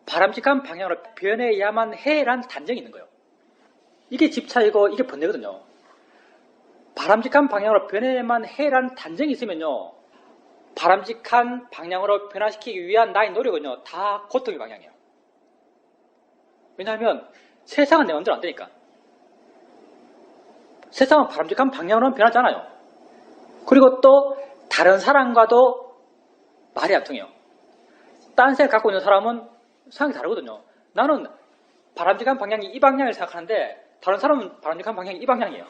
바람직한 방향으로 변해야만 해란 단정이 있는 거예요. 이게 집차이고 이게 번뇌거든요. 바람직한 방향으로 변해야만 해란 단정이 있으면요. 바람직한 방향으로 변화시키기 위한 나의 노력은요. 다 고통의 방향이에요. 왜냐하면 세상은 내 마음대로 안 되니까. 세상은 바람직한 방향으로는 변하지 않아요. 그리고 또 다른 사람과도 말이 안 통해요. 딴 생각 갖고 있는 사람은 생각이 다르거든요. 나는 바람직한 방향이 이 방향을 생각하는데 다른 사람은 바람직한 방향이 이 방향이에요.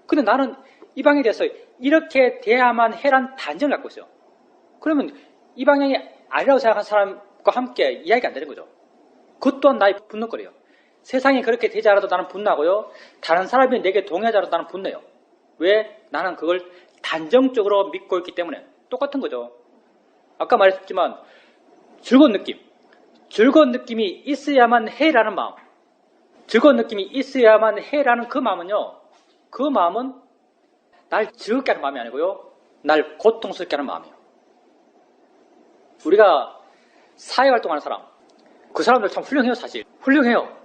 근데 나는 이 방향에 대해서 이렇게 돼야만 해란 단정을 갖고 있어요. 그러면 이 방향이 아니라고 생각하는 사람과 함께 이야기가 안 되는 거죠. 그것 또한 나의 분노거리예요. 세상이 그렇게 되지 않아도 나는 분노하고요. 다른 사람이 내게 동의하지 않아도 나는 분노해요. 왜? 나는 그걸 단정적으로 믿고 있기 때문에. 똑같은 거죠. 아까 말했지만 즐거운 느낌이 있어야만 해라는 마음. 즐거운 느낌이 있어야만 해라는 그 마음은요. 그 마음은 날 즐겁게 하는 마음이 아니고요. 날 고통스럽게 하는 마음이에요. 우리가 사회활동하는 사람, 그 사람들 참 훌륭해요. 사실 훌륭해요.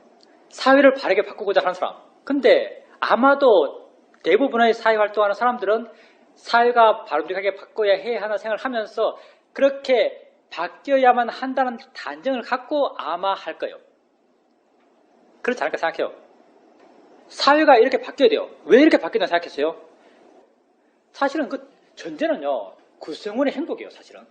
사회를 바르게 바꾸고자 하는 사람. 근데 아마도 대부분의 사회활동하는 사람들은 사회가 바람직하게 바꿔야 해 하는 생각을 하면서 그렇게 바뀌어야만 한다는 단정을 갖고 아마 할 거예요. 그렇지 않을까 생각해요. 사회가 이렇게 바뀌어야 돼요. 왜 이렇게 바뀌었나 생각했어요? 사실은 그 전제는요. 구성원의 행복이에요. 사실은.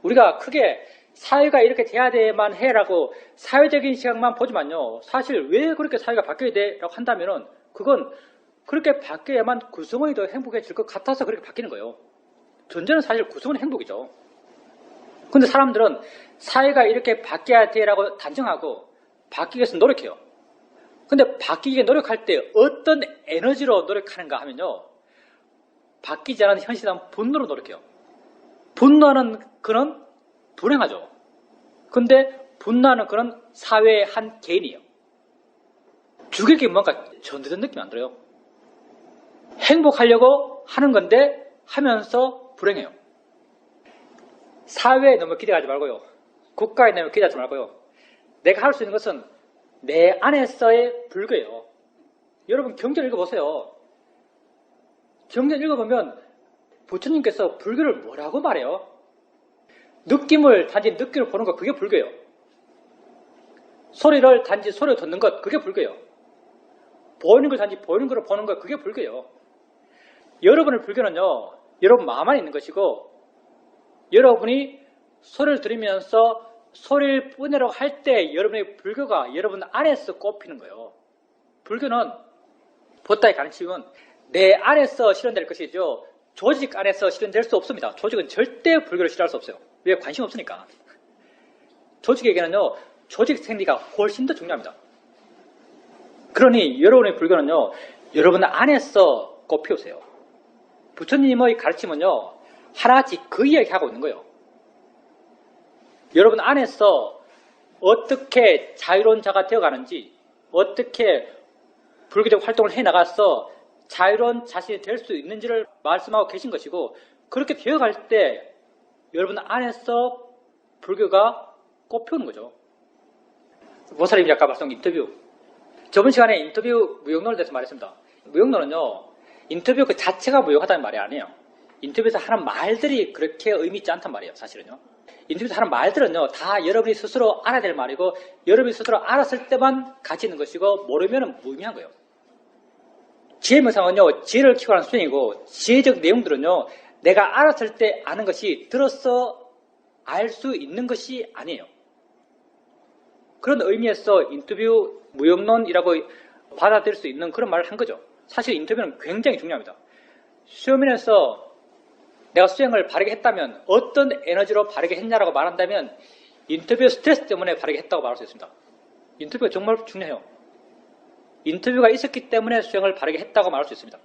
우리가 크게 사회가 이렇게 돼야 돼야만 해라고 사회적인 시각만 보지만요. 사실 왜 그렇게 사회가 바뀌어야 돼라고 한다면은 그건 그렇게 바뀌어야만 구성원이 더 행복해질 것 같아서 그렇게 바뀌는 거예요. 전제는 사실 구성원의 행복이죠. 근데 사람들은 사회가 이렇게 바뀌어야 돼라고 단정하고 바뀌기 위해서 노력해요. 근데 바뀌기 위해 노력할 때 어떤 에너지로 노력하는가 하면요. 바뀌지 않은 현실은 분노로 노력해요. 분노하는 그는 불행하죠. 근데 분노하는 그는 사회의 한 개인이에요. 죽일 게 뭔가 전도된 느낌이 안 들어요. 행복하려고 하는 건데 하면서 불행해요. 사회에 너무 기대하지 말고요. 국가에 너무 기대하지 말고요. 내가 할 수 있는 것은 내 안에서의 불교예요. 여러분 경전 읽어보세요. 경전 읽어보면 부처님께서 불교를 뭐라고 말해요? 느낌을 단지 느낌을 보는 것 그게 불교예요. 소리를 단지 소리를 듣는 것 그게 불교예요. 보이는 걸 단지 보이는 걸 보는 것 그게 불교예요. 여러분의 불교는요. 여러분 마음 안에 있는 것이고 여러분이 소리를 들으면서 소리를 뿜으려고 할 때 여러분의 불교가 여러분 안에서 꼽히는 거예요. 불교는 보따의 가르침은 내 안에서 실현될 것이죠. 조직 안에서 실현될 수 없습니다. 조직은 절대 불교를 실현할 수 없어요. 왜? 관심 없으니까. 조직에게는요. 조직 생리가 훨씬 더 중요합니다. 그러니 여러분의 불교는요. 여러분 안에서 꽃피우세요. 부처님의 가르침은요, 하나같이 그 이야기하고 있는 거예요. 여러분 안에서 어떻게 자유로운 자가 되어가는지, 어떻게 불교적 활동을 해나가서 자유로운 자신이 될 수 있는지를 말씀하고 계신 것이고, 그렇게 되어갈 때 여러분 안에서 불교가 꽃피우는 거죠. 보살님이 아까 말씀한 인터뷰. 저번 시간에 인터뷰 무용론에 대해서 말했습니다. 무용론은요, 인터뷰 그 자체가 무용하다는 말이 아니에요. 인터뷰에서 하는 말들이 그렇게 의미 있지 않단 말이에요, 사실은요. 인터뷰에서 하는 말들은요, 다 여러분이 스스로 알아야 될 말이고, 여러분이 스스로 알았을 때만 가치 있는 것이고, 모르면 무의미한 거예요. 지혜 명상은요, 지혜를 키워가는 수행이고, 지혜적 내용들은요, 내가 알았을 때 아는 것이 들어서 알 수 있는 것이 아니에요. 그런 의미에서 인터뷰 무용론이라고 받아들일 수 있는 그런 말을 한 거죠. 사실 인터뷰는 굉장히 중요합니다. 수요면에서 내가 수행을 바르게 했다면 어떤 에너지로 바르게 했냐라고 말한다면 인터뷰 스트레스 때문에 바르게 했다고 말할 수 있습니다. 인터뷰가 정말 중요해요. 인터뷰가 있었기 때문에 수행을 바르게 했다고 말할 수 있습니다.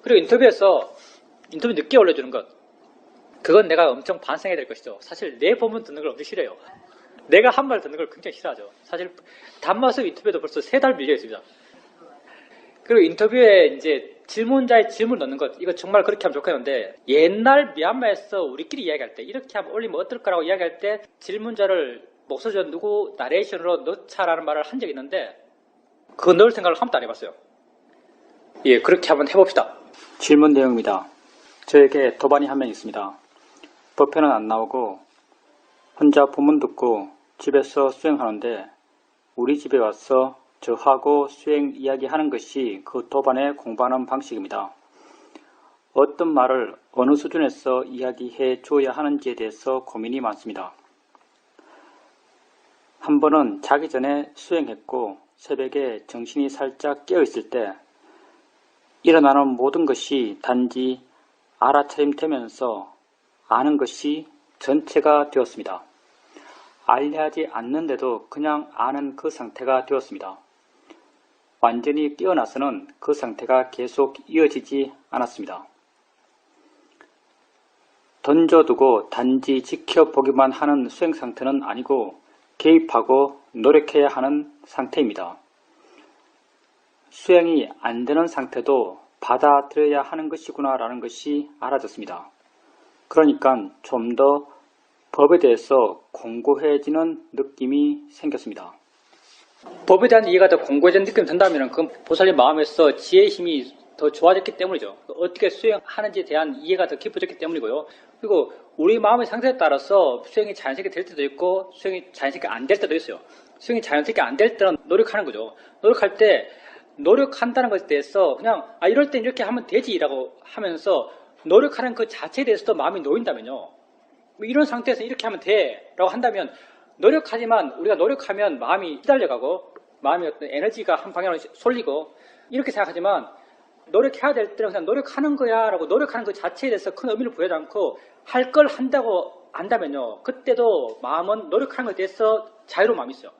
그리고 인터뷰 늦게 올려주는 것, 그건 내가 엄청 반성해야 될 것이죠. 사실 내 본문 듣는 걸 엄청 싫어해요. 내가 한 말 듣는 걸 굉장히 싫어하죠. 사실 단마습 인터뷰에도 벌써 3달 밀려 있습니다. 그리고 인터뷰에 이제 질문자의 질문 넣는 것, 이거 정말 그렇게 하면 좋겠는데, 옛날 미얀마에서 우리끼리 이야기할 때, 이렇게 하면 올리면 어떨까라고 이야기할 때 질문자를 목소리로 누구 나레이션으로 넣자라는 말을 한 적이 있는데, 그거 넣을 생각을 한 번도 안 해봤어요. 예, 그렇게 한번 해봅시다. 질문 내용입니다. 저에게 도반이 한 명 있습니다. 법회는 안 나오고 혼자 법문 듣고 집에서 수행하는데, 우리 집에 와서 저하고 수행 이야기하는 것이 그 도반에 공부하는 방식입니다. 어떤 말을 어느 수준에서 이야기해 줘야 하는지에 대해서 고민이 많습니다. 한 번은 자기 전에 수행했고 새벽에 정신이 살짝 깨어있을 때 일어나는 모든 것이 단지 알아차림되면서 아는 것이 전체가 되었습니다. 알려하지 않는데도 그냥 아는 그 상태가 되었습니다. 완전히 깨어나서는 그 상태가 계속 이어지지 않았습니다. 던져두고 단지 지켜보기만 하는 수행 상태는 아니고 개입하고 노력해야 하는 상태입니다. 수행이 안 되는 상태도 받아들여야 하는 것이구나 라는 것이 알아졌습니다. 그러니까 좀 더 법에 대해서 공고해지는 느낌이 생겼습니다. 법에 대한 이해가 더 공고해진 느낌이 든다면 그건 보살님 마음에서 지혜의 힘이 더 좋아졌기 때문이죠. 어떻게 수행하는지에 대한 이해가 더 깊어졌기 때문이고요. 그리고 우리 마음의 상태에 따라서 수행이 자연스럽게 될 때도 있고 수행이 자연스럽게 안 될 때도 있어요. 수행이 자연스럽게 안 될 때는 노력하는 거죠. 노력할 때 노력한다는 것에 대해서 그냥 이럴 땐 이렇게 하면 되지라고 하면서 노력하는 그 자체에 대해서도 마음이 놓인다면요. 이런 상태에서 이렇게 하면 돼 라고 한다면 노력하지만 우리가 노력하면 마음이 휘달려가고 마음의 어떤 에너지가 한 방향으로 쏠리고 이렇게 생각하지만 노력해야 될 때는 그냥 노력하는 거야 라고 노력하는 그 자체에 대해서 큰 의미를 부여하지 않고 할 걸 한다고 안다면요. 그때도 마음은 노력하는 것에 대해서 자유로운 마음이 있어요.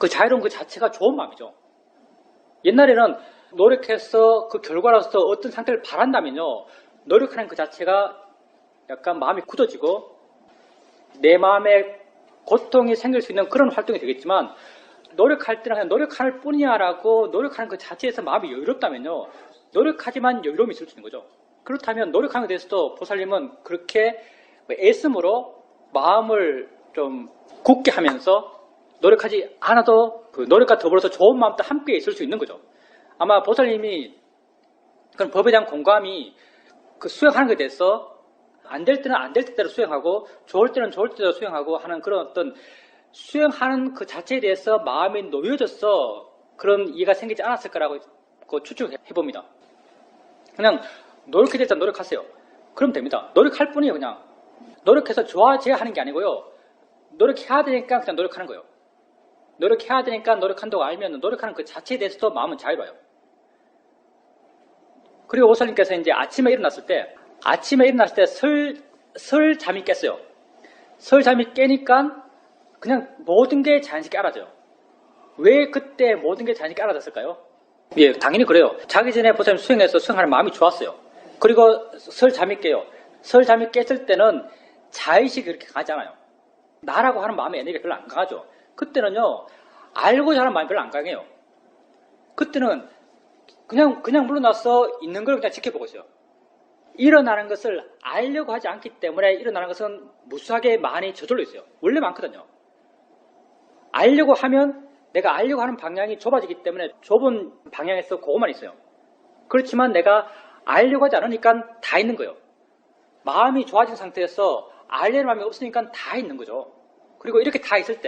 그 자유로운 그 자체가 좋은 마음이죠. 옛날에는 노력해서 그 결과로서 어떤 상태를 바란다면요. 노력하는 그 자체가 약간 마음이 굳어지고 내 마음에 고통이 생길 수 있는 그런 활동이 되겠지만 노력할 때는 그냥 노력할 뿐이야 라고 노력하는 그 자체에서 마음이 여유롭다면요. 노력하지만 여유로움이 있을 수 있는 거죠. 그렇다면 노력하는 것에 대해서도 보살님은 그렇게 애씀으로 마음을 좀 굳게 하면서 노력하지 않아도 그 노력과 더불어서 좋은 마음도 함께 있을 수 있는 거죠. 아마 보살님이 그런 법에 대한 공감이 그 수행하는 것에 대해서 안 될 때는 안 될 때대로 수행하고 좋을 때는 좋을 때대로 수행하고 하는 그런 어떤 수행하는 그 자체에 대해서 마음이 놓여져서 그런 이해가 생기지 않았을 거라고 추측해봅니다. 그냥 노력해야 될 때 노력하세요. 그럼 됩니다. 노력할 뿐이에요. 그냥 노력해서 좋아져야 하는 게 아니고요. 노력해야 되니까 그냥 노력하는 거예요. 노력해야 되니까 노력한다고 알면 노력하는 그 자체에 대해서도 마음은 자유로워요. 그리고 보살님께서 이제 아침에 일어났을 때 설 잠이 깼어요. 설 잠이 깨니까 그냥 모든 게 자연스럽게 알아져요. 왜 그때 모든 게 자연스럽게 알아졌을까요? 예, 당연히 그래요. 자기 전에 보살님 수행해서 수행하는 마음이 좋았어요. 그리고 설 잠이 깨요. 설 잠이 깼을 때는 자의식이 그렇게 강하지 않아요. 나라고 하는 마음의 에너지가 별로 안 강하죠. 그때는요, 알고자 하는 마음이 별로 안 강해요. 그때는 그냥 물러나서 있는 걸 그냥 지켜보고 있어요. 일어나는 것을 알려고 하지 않기 때문에 일어나는 것은 무수하게 많이 저절로 있어요. 원래 많거든요. 알려고 하면 내가 알려고 하는 방향이 좁아지기 때문에 좁은 방향에서 그것만 있어요. 그렇지만 내가 알려고 하지 않으니까 다 있는 거예요. 마음이 좋아진 상태에서 알려는 마음이 없으니까 다 있는 거죠. 그리고 이렇게 다 있을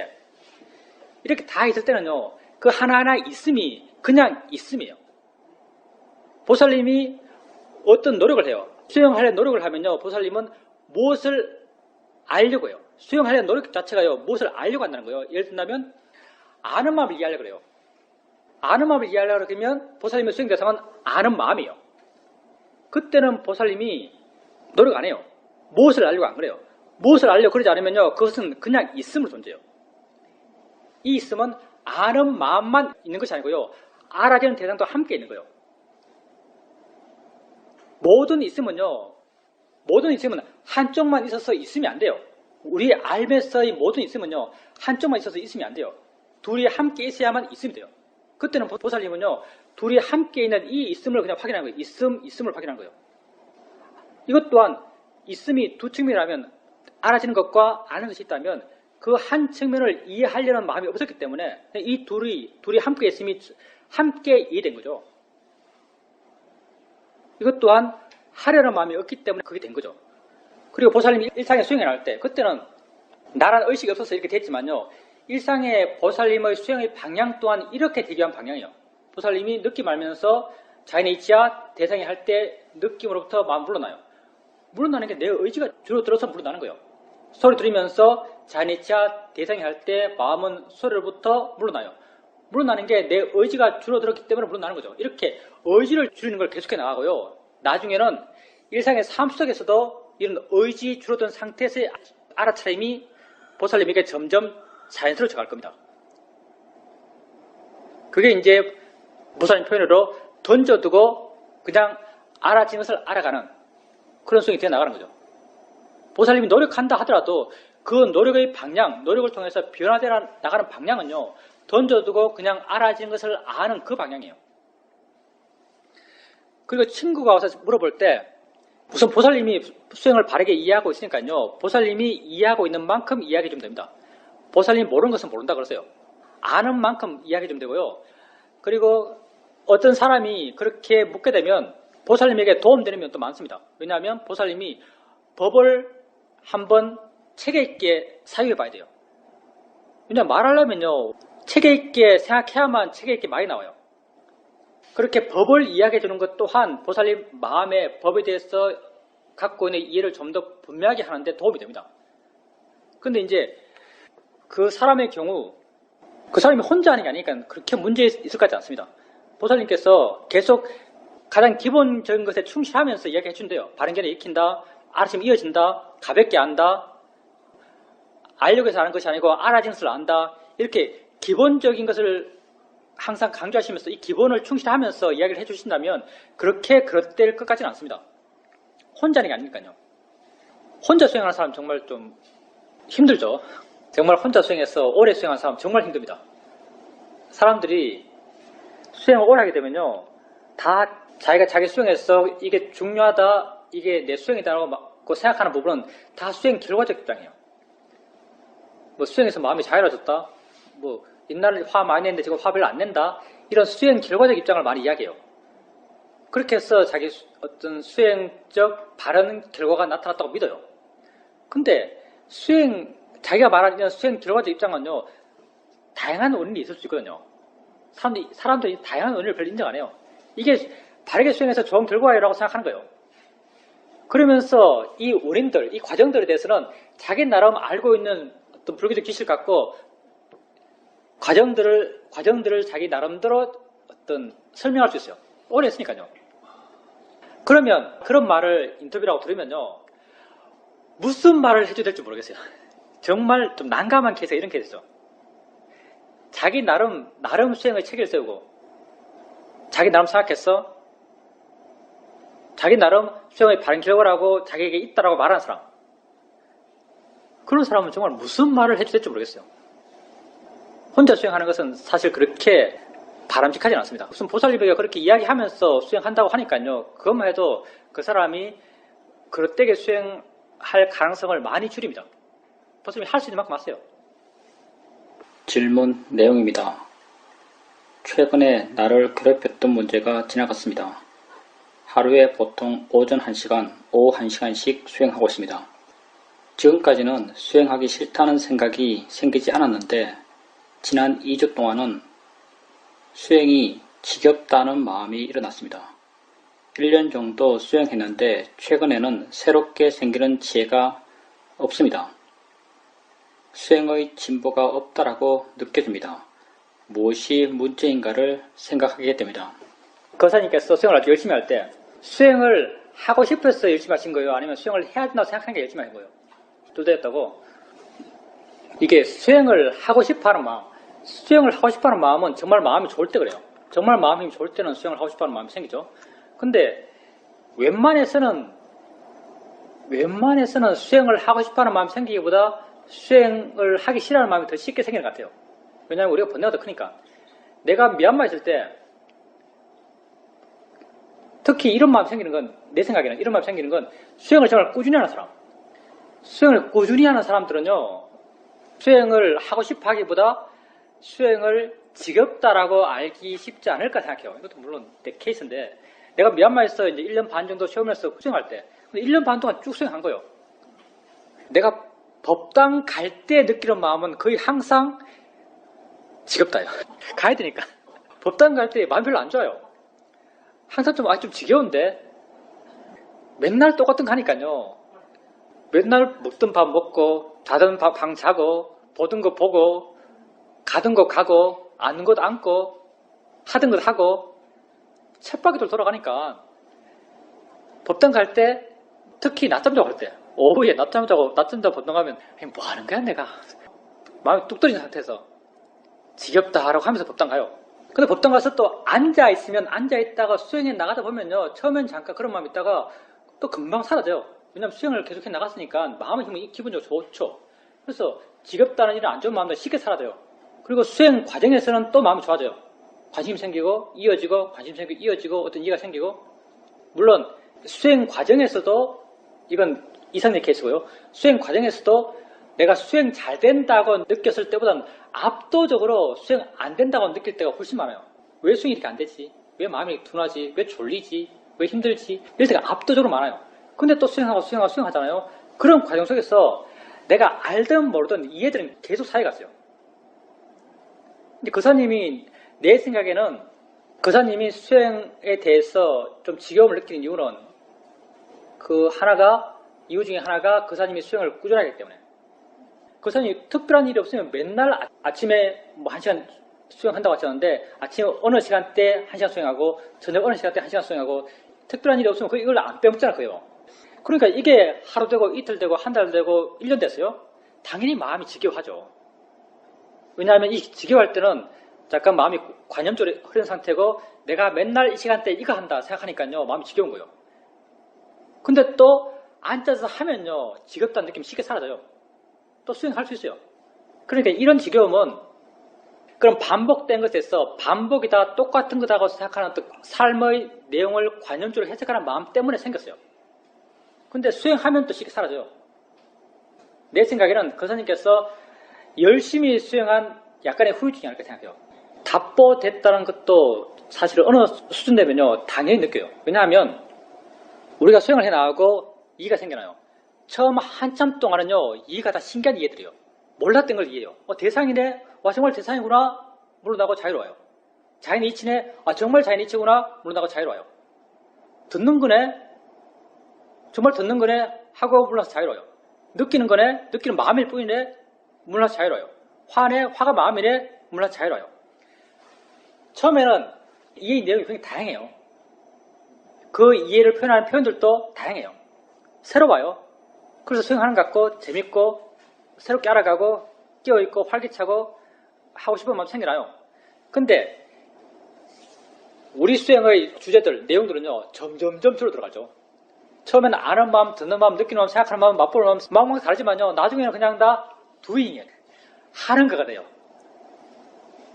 때는요, 그 하나하나 있음이 그냥 있음이에요. 보살님이 어떤 노력을 해요. 수행하려는 노력을 하면요, 보살님은 무엇을 알려고 해요. 수행하려는 노력 자체가요, 무엇을 알려고 한다는 거예요. 예를 든다면, 아는 마음을 이해하려고 그래요. 아는 마음을 이해하려고 그러면 보살님의 수행 대상은 아는 마음이에요. 그때는 보살님이 노력 안 해요. 무엇을 알려고 안 그래요. 무엇을 알려고 그러지 않으면요, 그것은 그냥 있음으로 존재해요. 이 있음은 아는 마음만 있는 것이 아니고요, 알아지는 대상도 함께 있는 거예요. 모든 있음은 한쪽만 있어서 있음이 안 돼요. 우리 알면서의 모든 있음은요, 한쪽만 있어서 있음이 안 돼요. 둘이 함께 있어야만 있음이 돼요. 그때는 보살님은요, 둘이 함께 있는 이 있음을 그냥 확인하는 거예요. 있음을 확인하는 거예요. 이것 또한 있음이 두 측면이라면, 알아지는 것과 아는 것이 있다면 그 한 측면을 이해하려는 마음이 없었기 때문에 이 둘이 함께 있음이 함께 이해된 거죠. 이것 또한 하려는 마음이 없기 때문에 그게 된 거죠. 그리고 보살님이 일상에 수행을 할 때, 그때는 나란 의식이 없어서 이렇게 됐지만요, 일상의 보살님의 수행의 방향 또한 이렇게 되기 위한 방향이에요. 보살님이 느낌 알면서 자연의 이치야 대상이 할 때 느낌으로부터 마음 물러나요. 물러나는 게 내 의지가 줄어들어서 물러나는 거예요. 소리 들으면서 자연의 이치야 대상이 할 때 마음은 소리로부터 물러나요. 물러나는 게 내 의지가 줄어들었기 때문에 물러나는 거죠. 이렇게 의지를 줄이는 걸 계속해 나가고요. 나중에는 일상의 삶 속에서도 이런 의지 줄어든 상태에서의 알아차림이 보살님에게 점점 자연스러워져 갈 겁니다. 그게 이제 보살님 표현으로 던져두고 그냥 알아지는 것을 알아가는 그런 수행이 되어 나가는 거죠. 보살님이 노력한다 하더라도 그 노력의 방향, 노력을 통해서 변화되어 나가는 방향은요, 던져두고 그냥 알아지는 것을 아는 그 방향이에요. 그리고 친구가 와서 물어볼 때 우선 보살님이 수행을 바르게 이해하고 있으니까요, 보살님이 이해하고 있는 만큼 이야기해 주면 됩니다. 보살님이 모르는 것은 모른다 그러세요. 아는 만큼 이야기해 주면 되고요. 그리고 어떤 사람이 그렇게 묻게 되면 보살님에게 도움되는 면도 많습니다. 왜냐하면 보살님이 법을 한번 체계 있게 사유해 봐야 돼요. 왜냐하면 말하려면요, 체계 있게 생각해야만 체계 있게 말이 나와요. 그렇게 법을 이야기해 주는 것 또한 보살님 마음의 법에 대해서 갖고 있는 이해를 좀 더 분명하게 하는데 도움이 됩니다. 근데 이제 그 사람의 경우, 그 사람이 혼자 하는 게 아니니까 그렇게 문제 있을 것 같지 않습니다. 보살님께서 계속 가장 기본적인 것에 충실하면서 이야기해 준대요. 바른견을 익힌다, 알아침이 이어진다, 가볍게 안다, 알려고 해서 하는 것이 아니고 알아진 것을 안다, 이렇게 기본적인 것을 항상 강조하시면서 이 기본을 충실하면서 이야기를 해주신다면 그렇게 그릇될 것까지는 않습니다. 혼자 하는 게 아니니까요. 혼자 수행하는 사람 정말 좀 힘들죠. 정말 혼자 수행해서 오래 수행하는 사람 정말 힘듭니다. 사람들이 수행을 오래 하게 되면요, 다 자기가 자기 수행에서 이게 중요하다, 이게 내 수행이다라고 생각하는 부분은 다 수행 결과적 입장이에요. 뭐 수행에서 마음이 자유로워졌다, 뭐 옛날에 화 많이 냈는데 지금 화 별로 안 낸다, 이런 수행 결과적 입장을 많이 이야기해요. 그렇게 해서 자기 어떤 수행적 바른 결과가 나타났다고 믿어요. 근데 자기가 말하는 수행 결과적 입장은요, 다양한 원인이 있을 수 있거든요. 사람들이 다양한 원인을 별로 인정 안 해요. 이게 바르게 수행해서 좋은 결과라고 생각하는 거예요. 그러면서 이 원인들, 이 과정들에 대해서는 자기 나름 알고 있는 어떤 불교적 지식을 갖고 과정들을 자기 나름대로 어떤 설명할 수 있어요. 오래 했으니까요. 그러면 그런 말을 인터뷰라고 들으면요, 무슨 말을 해줘야 될지 모르겠어요. 정말 좀 난감한 케이스가 이런 케이스죠. 자기 나름 수행의 체계를 세우고 자기 나름 생각해서 자기 나름 수영의 바른 결과를 하고 자기에게 있다라고 말하는 사람. 그런 사람은 정말 무슨 말을 해도 될지 모르겠어요. 혼자 수영하는 것은 사실 그렇게 바람직하지 않습니다. 무슨 보살리비가 그렇게 이야기하면서 수영한다고 하니까요. 그것만 해도 그 사람이 그릇되게 수영할 가능성을 많이 줄입니다. 보살리비 할 수 있는 만큼 하세요. 질문 내용입니다. 최근에 나를 괴롭혔던 문제가 지나갔습니다. 하루에 보통 오전 1시간, 오후 1시간씩 수영하고 있습니다. 지금까지는 수영하기 싫다는 생각이 생기지 않았는데 지난 2주 동안은 수영이 지겹다는 마음이 일어났습니다. 1년 정도 수영했는데 최근에는 새롭게 생기는 지혜가 없습니다. 수영의 진보가 없다라고 느껴집니다. 무엇이 문제인가를 생각하게 됩니다. 거사님께서 수영을 아주 열심히 할 때 수영을 하고 싶어서 열심히 하신 거예요? 아니면 수영을 해야 된다고 생각하니까 열심히 하신 거예요? 둘 다였다고? 이게 수영을 하고 싶어하는 마음, 수영을 하고 싶어하는 마음은 정말 마음이 좋을 때 그래요. 정말 마음이 좋을 때는 수영을 하고 싶어하는 마음이 생기죠. 근데 웬만해서는 수영을 하고 싶어하는 마음이 생기기보다 수영을 하기 싫어하는 마음이 더 쉽게 생기는 것 같아요. 왜냐하면 우리가 번뇌가 더 크니까. 내가 미얀마에 있을 때 특히 이런 마음이 생기는 건, 내 생각에는 이런 마음이 생기는 건 수영을 정말 꾸준히 하는 사람. 수영을 꾸준히 하는 사람들은요, 수영을 하고 싶어 하기보다 수영을 지겹다라고 알기 쉽지 않을까 생각해요. 이것도 물론 내 케이스인데, 내가 미얀마에서 이제 1년 반 정도 시험에서 수영할 때, 1년 반 동안 쭉 수영한 거예요. 내가 법당 갈 때 느끼는 마음은 거의 항상 지겹다요. 가야 되니까. 법당 갈 때 마음이 별로 안 좋아요. 항상 좀 지겨운데, 맨날 똑같은 거 하니까요. 맨날 먹던 밥 먹고, 자던 방 자고, 보던 거 보고, 가던 거 가고, 앉는 것 앉고, 하던 것 하고, 쳇바퀴들 돌아가니까, 법당 갈 때, 특히 낮잠 자고 할 때, 오후에 낮잠 자고 법당 가면, 뭐 하는 거야, 내가? 마음이 뚝 떨어진 상태에서, 지겹다라고 하면서 법당 가요. 근데 법당 가서 또 앉아있으면 앉아있다가 수영에 나가다 보면요, 처음엔 잠깐 그런 마음이 있다가 또 금방 사라져요. 왜냐면 수영을 계속해 나갔으니까 마음의 힘이 기분적으로 좋죠. 그래서 지겹다는 이런 안 좋은 마음도 쉽게 사라져요. 그리고 수영 과정에서는 또 마음이 좋아져요. 관심이 생기고 이어지고 관심 생기고 이어지고 어떤 이해가 생기고. 물론 수영 과정에서도, 이건 이상의 케이스고요, 수영 과정에서도 내가 수영 잘 된다고 느꼈을 때보다는 압도적으로 수영 안 된다고 느낄 때가 훨씬 많아요. 왜 수영이 이렇게 안 되지? 왜 마음이 둔하지? 왜 졸리지? 왜 힘들지? 이럴 때가 압도적으로 많아요. 근데 또 수영하잖아요. 그런 과정 속에서 내가 알든 모르든 이해들은 계속 사이갔어요. 근데 거사님이, 내 생각에는 거사님이 수영에 대해서 좀 지겨움을 느끼는 이유는 이유 중에 하나가 거사님이 수영을 꾸준히 하기 때문에. 거사님이 특별한 일이 없으면 맨날 아침에 뭐 1시간 수영한다고 하셨는데, 아침 어느 시간대 1시간 수영하고, 저녁 어느 시간대 1시간 수영하고, 특별한 일이 없으면 이걸 안 빼먹잖아, 그요. 그러니까 이게 하루 되고 이틀 되고 한 달 되고 1년 됐어요. 당연히 마음이 지겨워하죠. 왜냐하면 이 지겨워할 때는 약간 마음이 관념적으로 흐른 상태고, 내가 맨날 이 시간대에 이거 한다 생각하니까요, 마음이 지겨운 거예요. 근데 또 앉아서 하면요, 지겹다는 느낌이 쉽게 사라져요. 또 수영할 수 있어요. 그러니까 이런 지겨움은 그런 반복된 것에서 반복이다, 똑같은 거다라고 생각하는 삶의 내용을 관념적으로 해석하는 마음 때문에 생겼어요. 근데 수영하면 또 쉽게 사라져요. 내 생각에는 거사님께서 열심히 수영한 약간의 후유증이 아닐까 생각해요. 답보됐다는 것도 사실 어느 수준 되면요, 당연히 느껴요. 왜냐하면 우리가 수영을 해나가고 이해가 생겨나요. 처음 한참 동안은요, 이해가 다 신기한 이해들이에요. 몰랐던 걸 이해해요. 대상이네? 와, 정말 대상이구나? 물러나고 자유로워요. 자연의 이치네? 아, 정말 자연의 이치구나? 물러나고 자유로워요. 듣는 거네? 정말 듣는 거네? 하고 물러나서 자유로워요. 느끼는 거네? 느끼는 마음일 뿐이네? 물러나서 자유로워요. 화네? 화가 마음이네? 물러나서 자유로워요. 처음에는 이해 내용이 굉장히 다양해요. 그 이해를 표현하는 표현들도 다양해요. 새로워요. 그래서 수영하는 것 같고 재밌고 새롭게 알아가고 끼어있고 활기차고 하고 싶은 마음 생겨나요. 근데 우리 수행의 주제들, 내용들은요, 점점점 줄어들어가죠. 처음에는 아는 마음, 듣는 마음, 느끼는 마음, 생각하는 마음, 맛보는 마음, 마음은 다르지만요, 나중에는 그냥 다 doing이에요. 하는 거가 돼요.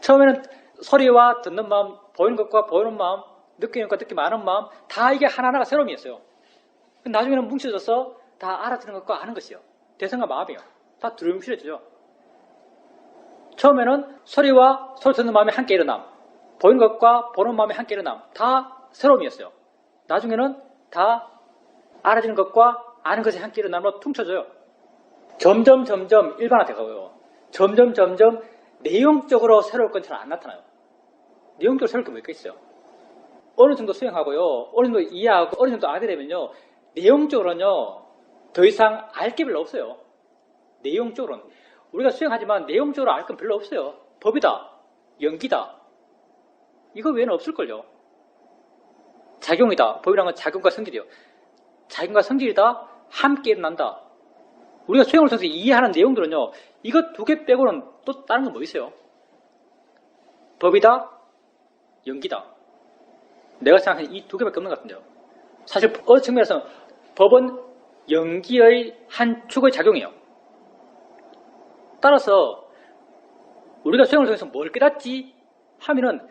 처음에는 소리와 듣는 마음, 보이는 것과 보이는 마음, 느끼는 것과 느끼면 아는 마음, 다 이게 하나하나가 새로움이었어요. 나중에는 뭉쳐져서 다 알아듣는 것과 아는 것이요. 대상과 마음이요. 다 두루뭉실해지죠. 처음에는 소리와 소리 듣는 마음이 함께 일어남, 보이는 것과 보는 마음이 함께 일어남, 다 새로움이었어요. 나중에는 다 알아지는 것과 아는 것이 함께 일어남으로 퉁쳐져요. 점점 일반화되고요. 점점 내용적으로 새로울 건 잘 안 나타나요. 내용적으로 새로울 게 뭐 있겠어요. 어느 정도 수행하고요, 어느 정도 이해하고 어느 정도 알게 되면요, 내용적으로는요 더 이상 알 게 별로 없어요. 내용적으로는 우리가 수행하지만 내용적으로 알 건 별로 없어요. 법이다, 연기다, 이거 외에는 없을걸요. 작용이다, 법이란 건 작용과 성질이요. 작용과 성질이다, 함께 일어난다. 우리가 수행을 통해서 이해하는 내용들은요, 이것 두 개 빼고는 또 다른 건 뭐 있어요? 법이다, 연기다. 내가 생각하는 이 두 개밖에 없는 것 같은데요. 사실 어느 측면에서는 법은 연기의 한 축의 작용이에요. 따라서 우리가 수행을 통해서 뭘 깨닫지 하면은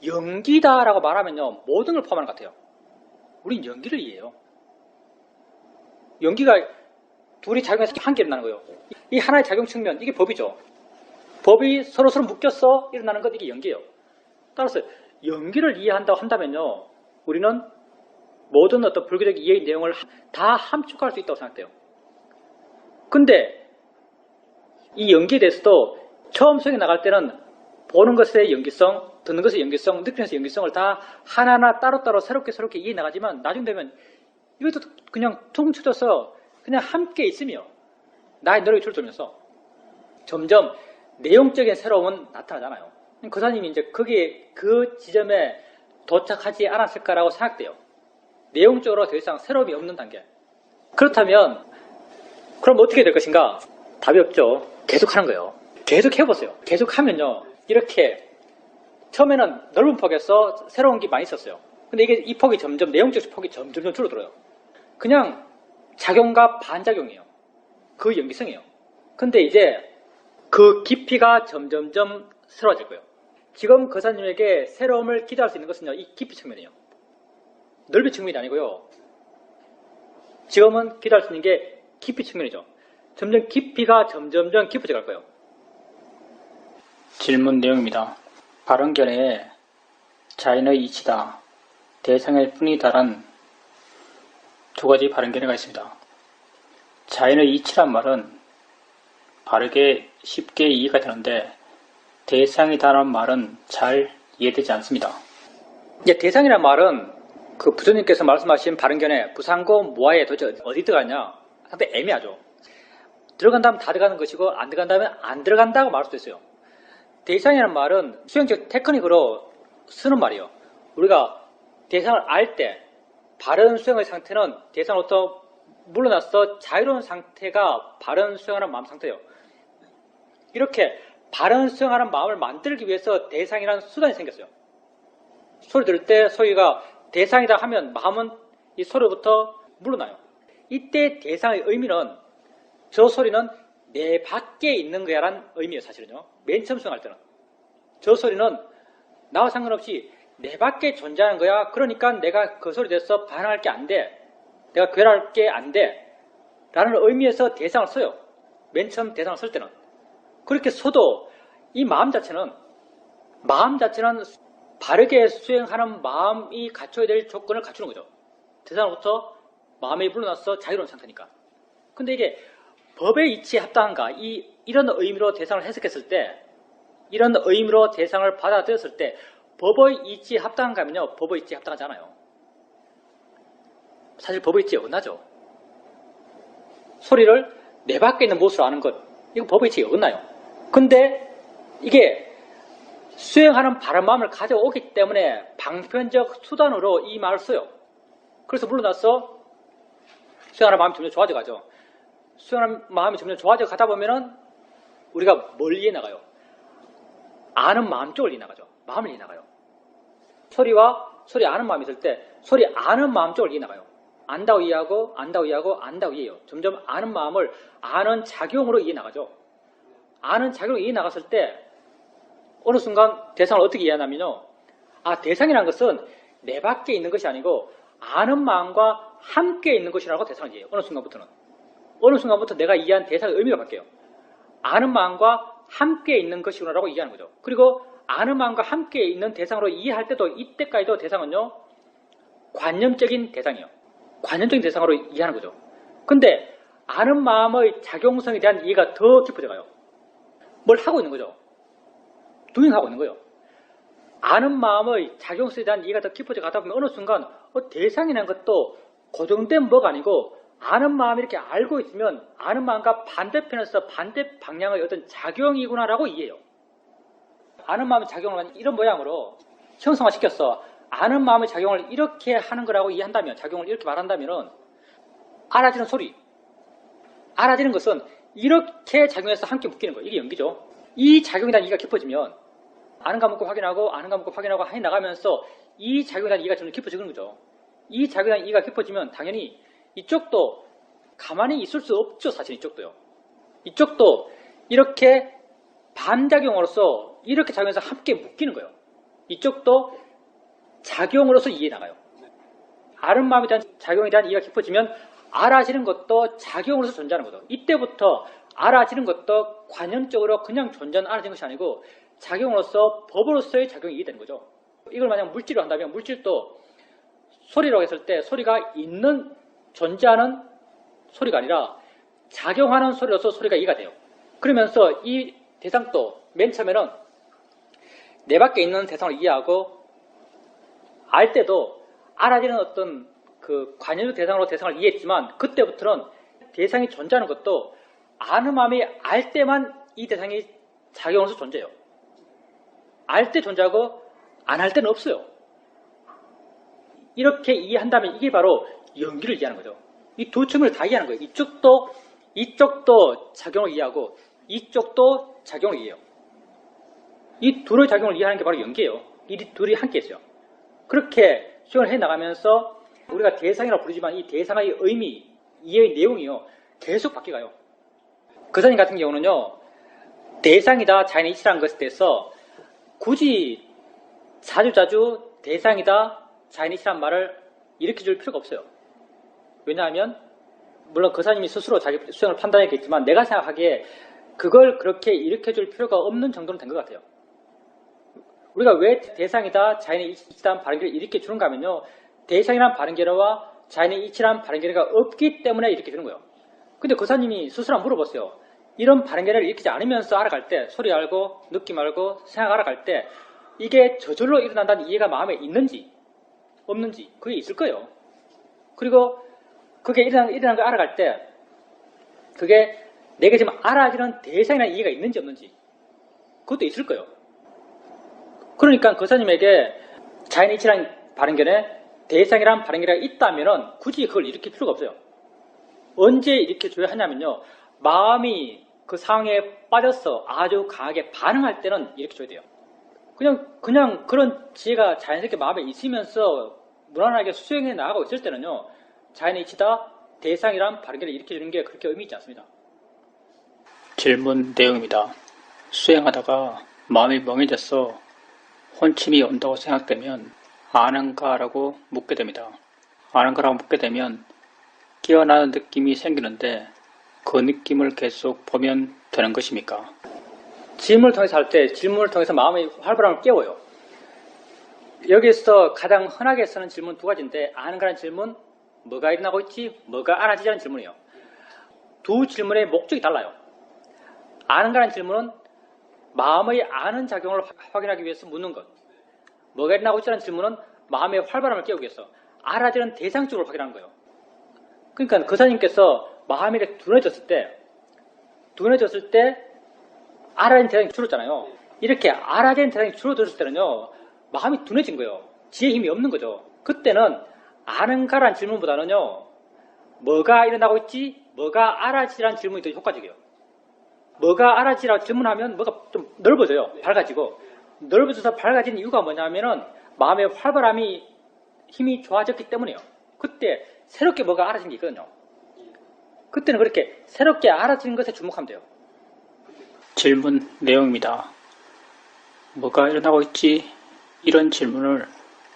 연기다라고 말하면요, 모든 걸 포함하는 것 같아요. 우린 연기를 이해해요. 연기가 둘이 작용해서 함께 일어나는 거예요. 이 하나의 작용 측면, 이게 법이죠. 법이 서로서로 묶여서 일어나는 것, 이게 연기예요. 따라서 연기를 이해한다고 한다면요, 우리는 모든 어떤 불교적 이해의 내용을 다 함축할 수 있다고 생각돼요. 근데 이 연기에 대해서도 처음 수행해 나갈 때는 보는 것의 연기성, 듣는 것의 연기성, 느끼는 것의 연기성을 다 하나하나 따로따로 새롭게 이해해 나가지만 나중 되면 이것도 그냥 퉁쳐져서 그냥 함께 있으며 나의 노력이 줄어들면서 점점 내용적인 새로움은 나타나잖아요. 거사님이 이제 거기에 그 지점에 도착하지 않았을까라고 생각돼요. 내용적으로 더 이상 새로움이 없는 단계. 그렇다면 그럼 어떻게 될 것인가? 답이 없죠. 계속 하는 거예요. 계속 해보세요. 계속 하면요, 이렇게 처음에는 넓은 폭에서 새로운 게 많이 있었어요. 근데 이게 이 폭이 점점, 내용적 폭이 점점 줄어들어요. 그냥 작용과 반작용이에요. 그 연기성이에요. 근데 이제 그 깊이가 점점점 새로워질 거예요. 지금 거사님에게 새로움을 기대할 수 있는 것은요, 이 깊이 측면이에요. 넓이 측면이 아니고요. 지금은 기대할 수 있는 게 깊이 측면이죠. 점점 깊이가 점점점 깊어져 갈 거예요. 질문 내용입니다. 발언견에 자인의 이치다, 대상일 뿐이다란 두 가지 발언견해가 있습니다. 자인의 이치란 말은 바르게 쉽게 이해가 되는데 대상이다라는 말은 잘 이해되지 않습니다. 이제 대상이란 말은 그 부처님께서 말씀하신 발언견에 부상고 무아에 도대체 어디 들어가냐? 상당히 애매하죠. 들어간다면 다 들어가는 것이고 안 들어간다면 안 들어간다고 말할 수도 있어요. 대상이라는 말은 수행적 테크닉으로 쓰는 말이에요. 우리가 대상을 알 때 바른 수행의 상태는 대상으로부터 물러나서 자유로운 상태가 바른 수행하는 마음 상태예요. 이렇게 바른 수행하는 마음을 만들기 위해서 대상이라는 수단이 생겼어요. 소리 들을 때 소리가 대상이다 하면 마음은 이 소리부터 물러나요. 이때 대상의 의미는 저 소리는 내 밖에 있는 거야 라는 의미예요. 사실은요. 맨 처음 수행할 때는 저 소리는 나와 상관없이 내 밖에 존재하는 거야. 그러니까 내가 그 소리에 대해서 반응할 게 안 돼. 내가 괴랄 게 안 돼. 라는 의미에서 대상을 써요. 맨 처음 대상을 쓸 때는. 그렇게 써도 이 마음 자체는 바르게 수행하는 마음이 갖춰야 될 조건을 갖추는 거죠. 대상으로부터 마음이 물러나서 자유로운 상태니까. 근데 이게 법의 이치에 합당한가? 이런 의미로 대상을 해석했을 때, 이런 의미로 대상을 받아들였을 때 법의 이치에 합당한가 하면요, 법의 이치에 합당하지 않아요. 사실 법의 이치에 어긋나죠. 소리를 내 밖에 있는 무엇으로 아는 것, 이거 법의 이치에 어긋나요. 근데 이게 수행하는 바른 마음을 가져오기 때문에 방편적 수단으로 이 말을 써요. 그래서 물러나서 수행하는 마음이 점점 좋아져 가죠. 수행하는 마음이 점점 좋아져 가다 보면은 우리가 뭘 이해 나가요? 아는 마음 쪽을 이해 나가죠. 마음을 이해 나가요. 소리와 소리 아는 마음이 있을 때 소리 아는 마음 쪽을 이해나가요. 안다고 이해하고 안다고 이해하고 안다고 이해해요. 점점 아는 마음을 아는 작용으로 이해나가죠. 아는 작용으로 이해나갔을 때 어느 순간 대상을 어떻게 이해하냐면요. 아, 대상이라는 것은 내 밖에 있는 것이 아니고 아는 마음과 함께 있는 것이라고 대상을 이해해요. 어느 순간부터는. 어느 순간부터 내가 이해한 대상의 의미가 바뀌어요. 아는 마음과 함께 있는 것이구나라고 이해하는 거죠. 그리고 아는 마음과 함께 있는 대상으로 이해할 때도 이때까지도 대상은요. 관념적인 대상이에요. 관념적인 대상으로 이해하는 거죠. 근데 아는 마음의 작용성에 대한 이해가 더 깊어져 가요. 뭘 하고 있는 거죠. 도잉하고 있는 거예요. 아는 마음의 작용성에 대한 이해가 더 깊어져 가다 보면 어느 순간 대상이라는 것도 고정된 뭐가 아니고 아는 마음이 이렇게 알고 있으면 아는 마음과 반대편에서 반대 방향의 어떤 작용이구나라고 이해해요. 아는 마음의 작용을 이런 모양으로 형성화시켰어. 아는 마음의 작용을 이렇게 하는 거라고 이해한다면, 작용을 이렇게 말한다면 알아지는 소리, 알아지는 것은 이렇게 작용해서 함께 묶이는 거예요. 이게 연기죠. 이 작용에 대한 이해가 깊어지면 아는가 묻고 확인하고 아는가 묻고 확인하고 해 나가면서 이 작용에 대한 이해가 점점 깊어지는 거죠. 이 작용에 대한 이해가 깊어지면 당연히 이쪽도 가만히 있을 수 없죠. 사실 이쪽도요. 이쪽도 이렇게 반작용으로서 이렇게 작용해서 함께 묶이는 거예요. 이쪽도 작용으로서 이해 나가요. 아는 마음에 대한 작용에 대한 이해가 깊어지면 알아지는 것도 작용으로서 존재하는 거죠. 이때부터 알아지는 것도 관념적으로 그냥 존재하는 알아지는 것이 아니고 작용으로서 법으로서의 작용이 이해되는 거죠. 이걸 만약 물질로 한다면 물질도 소리라고 했을 때 소리가 있는 존재하는 소리가 아니라 작용하는 소리로서 소리가 이해가 돼요. 그러면서 이 대상도 맨 처음에는 내 밖에 있는 대상을 이해하고 알 때도 알아지는 어떤 그 관념 대상으로 대상을 이해했지만 그때부터는 대상이 존재하는 것도 아는 마음이 알 때만 이 대상이 작용으로서 존재해요. 알 때 존재하고 안 할 때는 없어요. 이렇게 이해한다면 이게 바로 연기를 이해하는 거죠. 이 두 측면을 다 이해하는 거예요. 이쪽도 작용을 이해하고 이쪽도 작용을 이해해요. 이 둘의 작용을 이해하는 게 바로 연기예요. 이 둘이 함께 있어요. 그렇게 수행을 해나가면서 우리가 대상이라고 부르지만 이 대상의 의미, 이해의 내용이요. 계속 바뀌어가요. 거사님 같은 경우는요. 대상이다 자연의 이치라는 것에 대해서 굳이 자주자주 대상이다 자연의 이치라는 말을 일으켜줄 필요가 없어요. 왜냐하면 물론 거사님이 스스로 자기 수행을 판단했겠지만 내가 생각하기에 그걸 그렇게 일으켜줄 필요가 없는 정도는 된 것 같아요. 우리가 왜 대상이다 자연의 이치라는 발언계를 일으켜주는가 하면요. 대상이란 발언계와 자연의 이치라는 발언계가 없기 때문에 일으켜주는 거예요. 근데 거사님이 스스로 물어봤어요. 이런 발언계를 일으키지 않으면서 알아갈 때 소리 알고 느낌 알고 생각 알아갈 때 이게 저절로 일어난다는 이해가 마음에 있는지 없는지 그게 있을 거예요. 그리고 그게 일어난 걸 알아갈 때 그게 내가 지금 알아지는 대상이나 이해가 있는지 없는지 그것도 있을 거예요. 그러니까 거사님에게 자연의 이치라는 발언견에 대상이라는 발언견이 있다면 굳이 그걸 일으킬 필요가 없어요. 언제 일으켜줘야 하냐면요. 마음이 그 상황에 빠져서 아주 강하게 반응할 때는 일으켜줘야 돼요. 그냥 그런 지혜가 자연스럽게 마음에 있으면서 무난하게 수행해 나가고 있을 때는요. 자연의 이치다 대상이란 발언견을 일으켜주는 게 그렇게 의미 있지 않습니다. 질문 내용입니다. 수행하다가 마음이 멍해져서 혼침이 온다고 생각되면 아는가라고 묻게 됩니다. 아는가라고 묻게 되면 깨어나는 느낌이 생기는데 그 느낌을 계속 보면 되는 것입니까? 질문을 통해서 할 때 질문을 통해서 마음의 활발함을 깨워요. 여기서 가장 흔하게 쓰는 질문 두 가지인데 아는가라는 질문, 뭐가 일어나고 있지, 뭐가 알아지자는 질문이에요. 두 질문의 목적이 달라요. 아는가라는 질문은 마음의 아는 작용을 확인하기 위해서 묻는 것. 뭐가 일어나고 있지라는 질문은 마음의 활발함을 깨우기 위해서 알아지는 대상 쪽을 확인하는 거예요. 그러니까 거사님께서 마음이 이렇게 둔해졌을 때 알아지는 대상이 줄었잖아요. 이렇게 알아지는 대상이 줄어들었을 때는요. 마음이 둔해진 거예요. 지혜의 힘이 없는 거죠. 그때는 아는가라는 질문보다는요. 뭐가 일어나고 있지? 뭐가 알아지라는 질문이 더 효과적이에요. 뭐가 알아지라고 질문하면 뭐가 좀 넓어져요. 밝아지고 넓어져서 밝아진 이유가 뭐냐면은 마음의 활발함이 힘이 좋아졌기 때문이에요. 그때 새롭게 뭐가 알아진 게 있거든요. 그때는 그렇게 새롭게 알아지는 것에 주목하면 돼요. 질문 내용입니다. 뭐가 일어나고 있지? 이런 질문을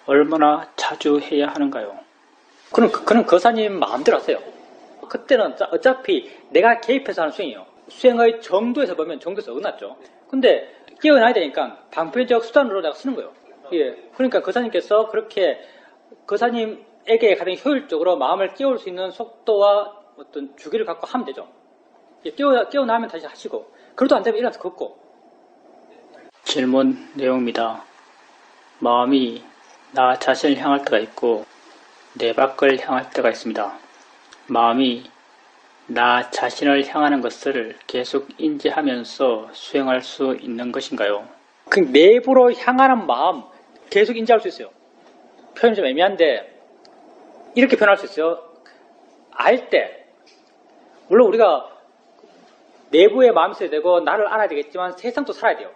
얼마나 자주 해야 하는가요? 그는 거사님 마음대로 하세요. 그때는 어차피 내가 개입해서 하는 수행이에요. 수행의 정도에서 보면 정도에서 어긋났죠. 근데 깨어나야 되니까 방편적 수단으로 내가 쓰는 거예요. 예. 그러니까 거사님께서 그렇게 거사님에게 가장 효율적으로 마음을 깨울 수 있는 속도와 어떤 주기를 갖고 하면 되죠. 예, 깨어나면 다시 하시고, 그래도 안 되면 일어나서 걷고. 질문 내용입니다. 마음이 나 자신을 향할 때가 있고 내 밖을 향할 때가 있습니다. 마음이 나 자신을 향하는 것을 계속 인지하면서 수행할 수 있는 것인가요? 그 내부로 향하는 마음 계속 인지할 수 있어요. 표현이 좀 애매한데 이렇게 표현할 수 있어요. 알 때, 물론 우리가 내부에 마음이 있어야 되고 나를 알아야 되겠지만 세상도 살아야 돼요.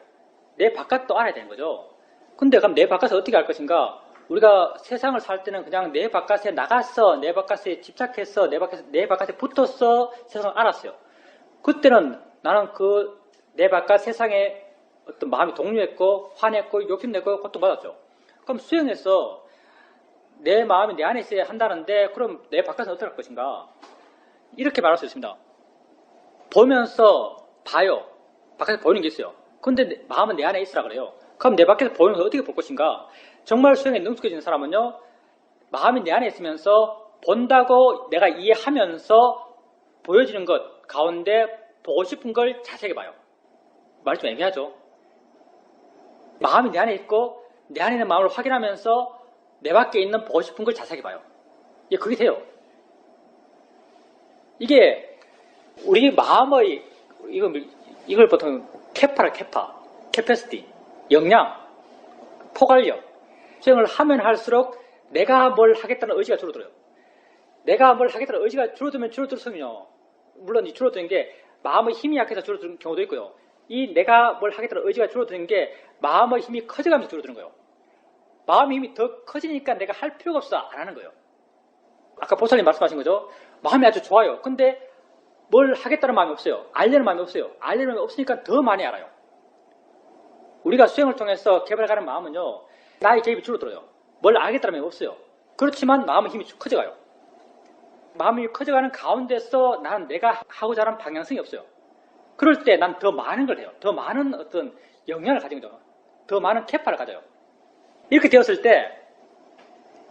내 바깥도 알아야 되는 거죠. 근데 그럼 내 바깥을 어떻게 알 것인가? 우리가 세상을 살 때는 그냥 내 바깥에 나갔어, 내 바깥에 집착했어, 내 바깥에 붙었어, 세상을 알았어요. 그때는 나는 내 바깥 세상에 어떤 마음이 동요했고, 화냈고, 욕심내고, 고통받았죠. 그럼 수행해서 내 마음이 내 안에 있어야 한다는데, 그럼 내 바깥은 어떻게 할 것인가? 이렇게 말할 수 있습니다. 보면서 봐요. 바깥에 보이는 게 있어요. 근데 마음은 내 안에 있으라 그래요. 그럼 내 밖에서 보이는 걸 어떻게 볼 것인가? 정말 수행에 능숙해지는 사람은요, 마음이 내 안에 있으면서 본다고 내가 이해하면서 보여지는 것 가운데 보고 싶은 걸 자세하게 봐요. 말 좀 애매하죠? 마음이 내 안에 있고 내 안에 있는 마음을 확인하면서 내 밖에 있는 보고 싶은 걸 자세하게 봐요. 이게 그게 돼요. 이게 우리 마음의 이걸 보통 캐파시티, 역량, 포괄력, 수행을 하면 할수록 내가 뭘 하겠다는 의지가 줄어들어요. 내가 뭘 하겠다는 의지가 줄어들면 줄어들수면요. 물론 이 줄어드는 게 마음의 힘이 약해서 줄어드는 경우도 있고요. 이 내가 뭘 하겠다는 의지가 줄어드는 게 마음의 힘이 커져가면서 줄어드는 거예요. 마음의 힘이 더 커지니까 내가 할 필요가 없어서 안 하는 거예요. 아까 보살님 말씀하신 거죠. 마음이 아주 좋아요. 근데 뭘 하겠다는 마음이 없어요. 알려는 마음이 없어요. 알려는 마음이 없으니까 더 많이 알아요. 우리가 수행을 통해서 개발하는 마음은요, 나의 개입이 줄어들어요. 뭘 알겠다는 마음이 없어요. 그렇지만 마음의 힘이 커져가요. 마음이 커져가는 가운데서 나는 내가 하고자 하는 방향성이 없어요. 그럴 때 난 더 많은 걸 해요. 더 많은 어떤 영향을 가진 거죠. 더 많은 캐파를 가져요. 이렇게 되었을 때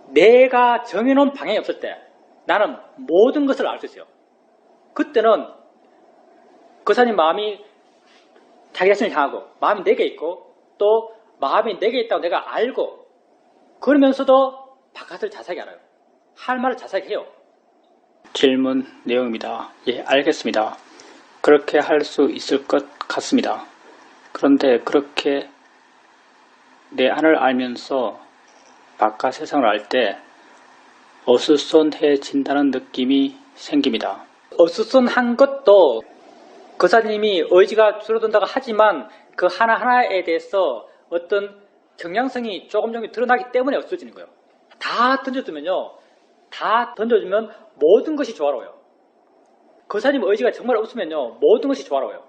내가 정해놓은 방향이 없을 때 나는 모든 것을 알 수 있어요. 그때는 거사님 마음이 자기 자신을 향하고 마음이 내게 있고 또 마음이 내게 있다고 내가 알고 그러면서도 바깥을 자세하게 알아요. 할 말을 자세하게 해요. 질문 내용입니다. 예, 알겠습니다. 그렇게 할 수 있을 것 같습니다. 그런데 그렇게 내 안을 알면서 바깥 세상을 알 때 어수선해진다는 느낌이 생깁니다. 어수선한 것도 거사님이 의지가 줄어든다고 하지만 그 하나하나에 대해서 어떤 경향성이 조금 드러나기 때문에 어수선해지는 거예요. 다 던져주면 모든 것이 조화로워요. 거사님 의지가 정말 없으면요, 모든 것이 조화로워요.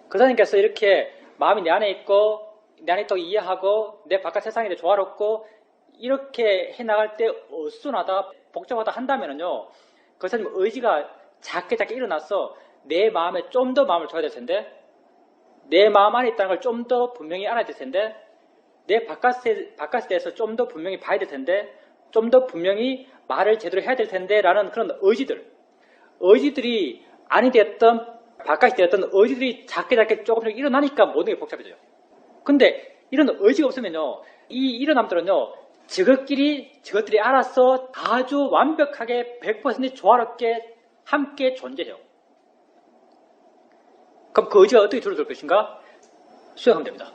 거사님께서 이렇게 마음이 내 안에 있고 내 안에 있다고 이해하고 내 바깥 세상이 조화롭고 이렇게 해나갈 때 어수선하다, 복잡하다 한다면요, 거사님 의지가 작게 일어나서 내 마음에 좀 더 마음을 줘야 될 텐데, 내 마음 안에 있다는 걸 좀 더 분명히 알아야 될 텐데, 내 바깥에 대해서 좀 더 분명히 봐야 될 텐데, 좀 더 분명히 말을 제대로 해야 될 텐데 라는 그런 의지들이 안이 되었던 바깥이 되었던 의지들이 작게 조금씩 일어나니까 모든 게 복잡해져요. 근데 이런 의지가 없으면요, 이 일어남들은요, 저것들이 알아서 아주 완벽하게 100% 조화롭게 함께 존재해요. 그럼 그 의지가 어떻게 줄어들 것인가? 수행하면 됩니다.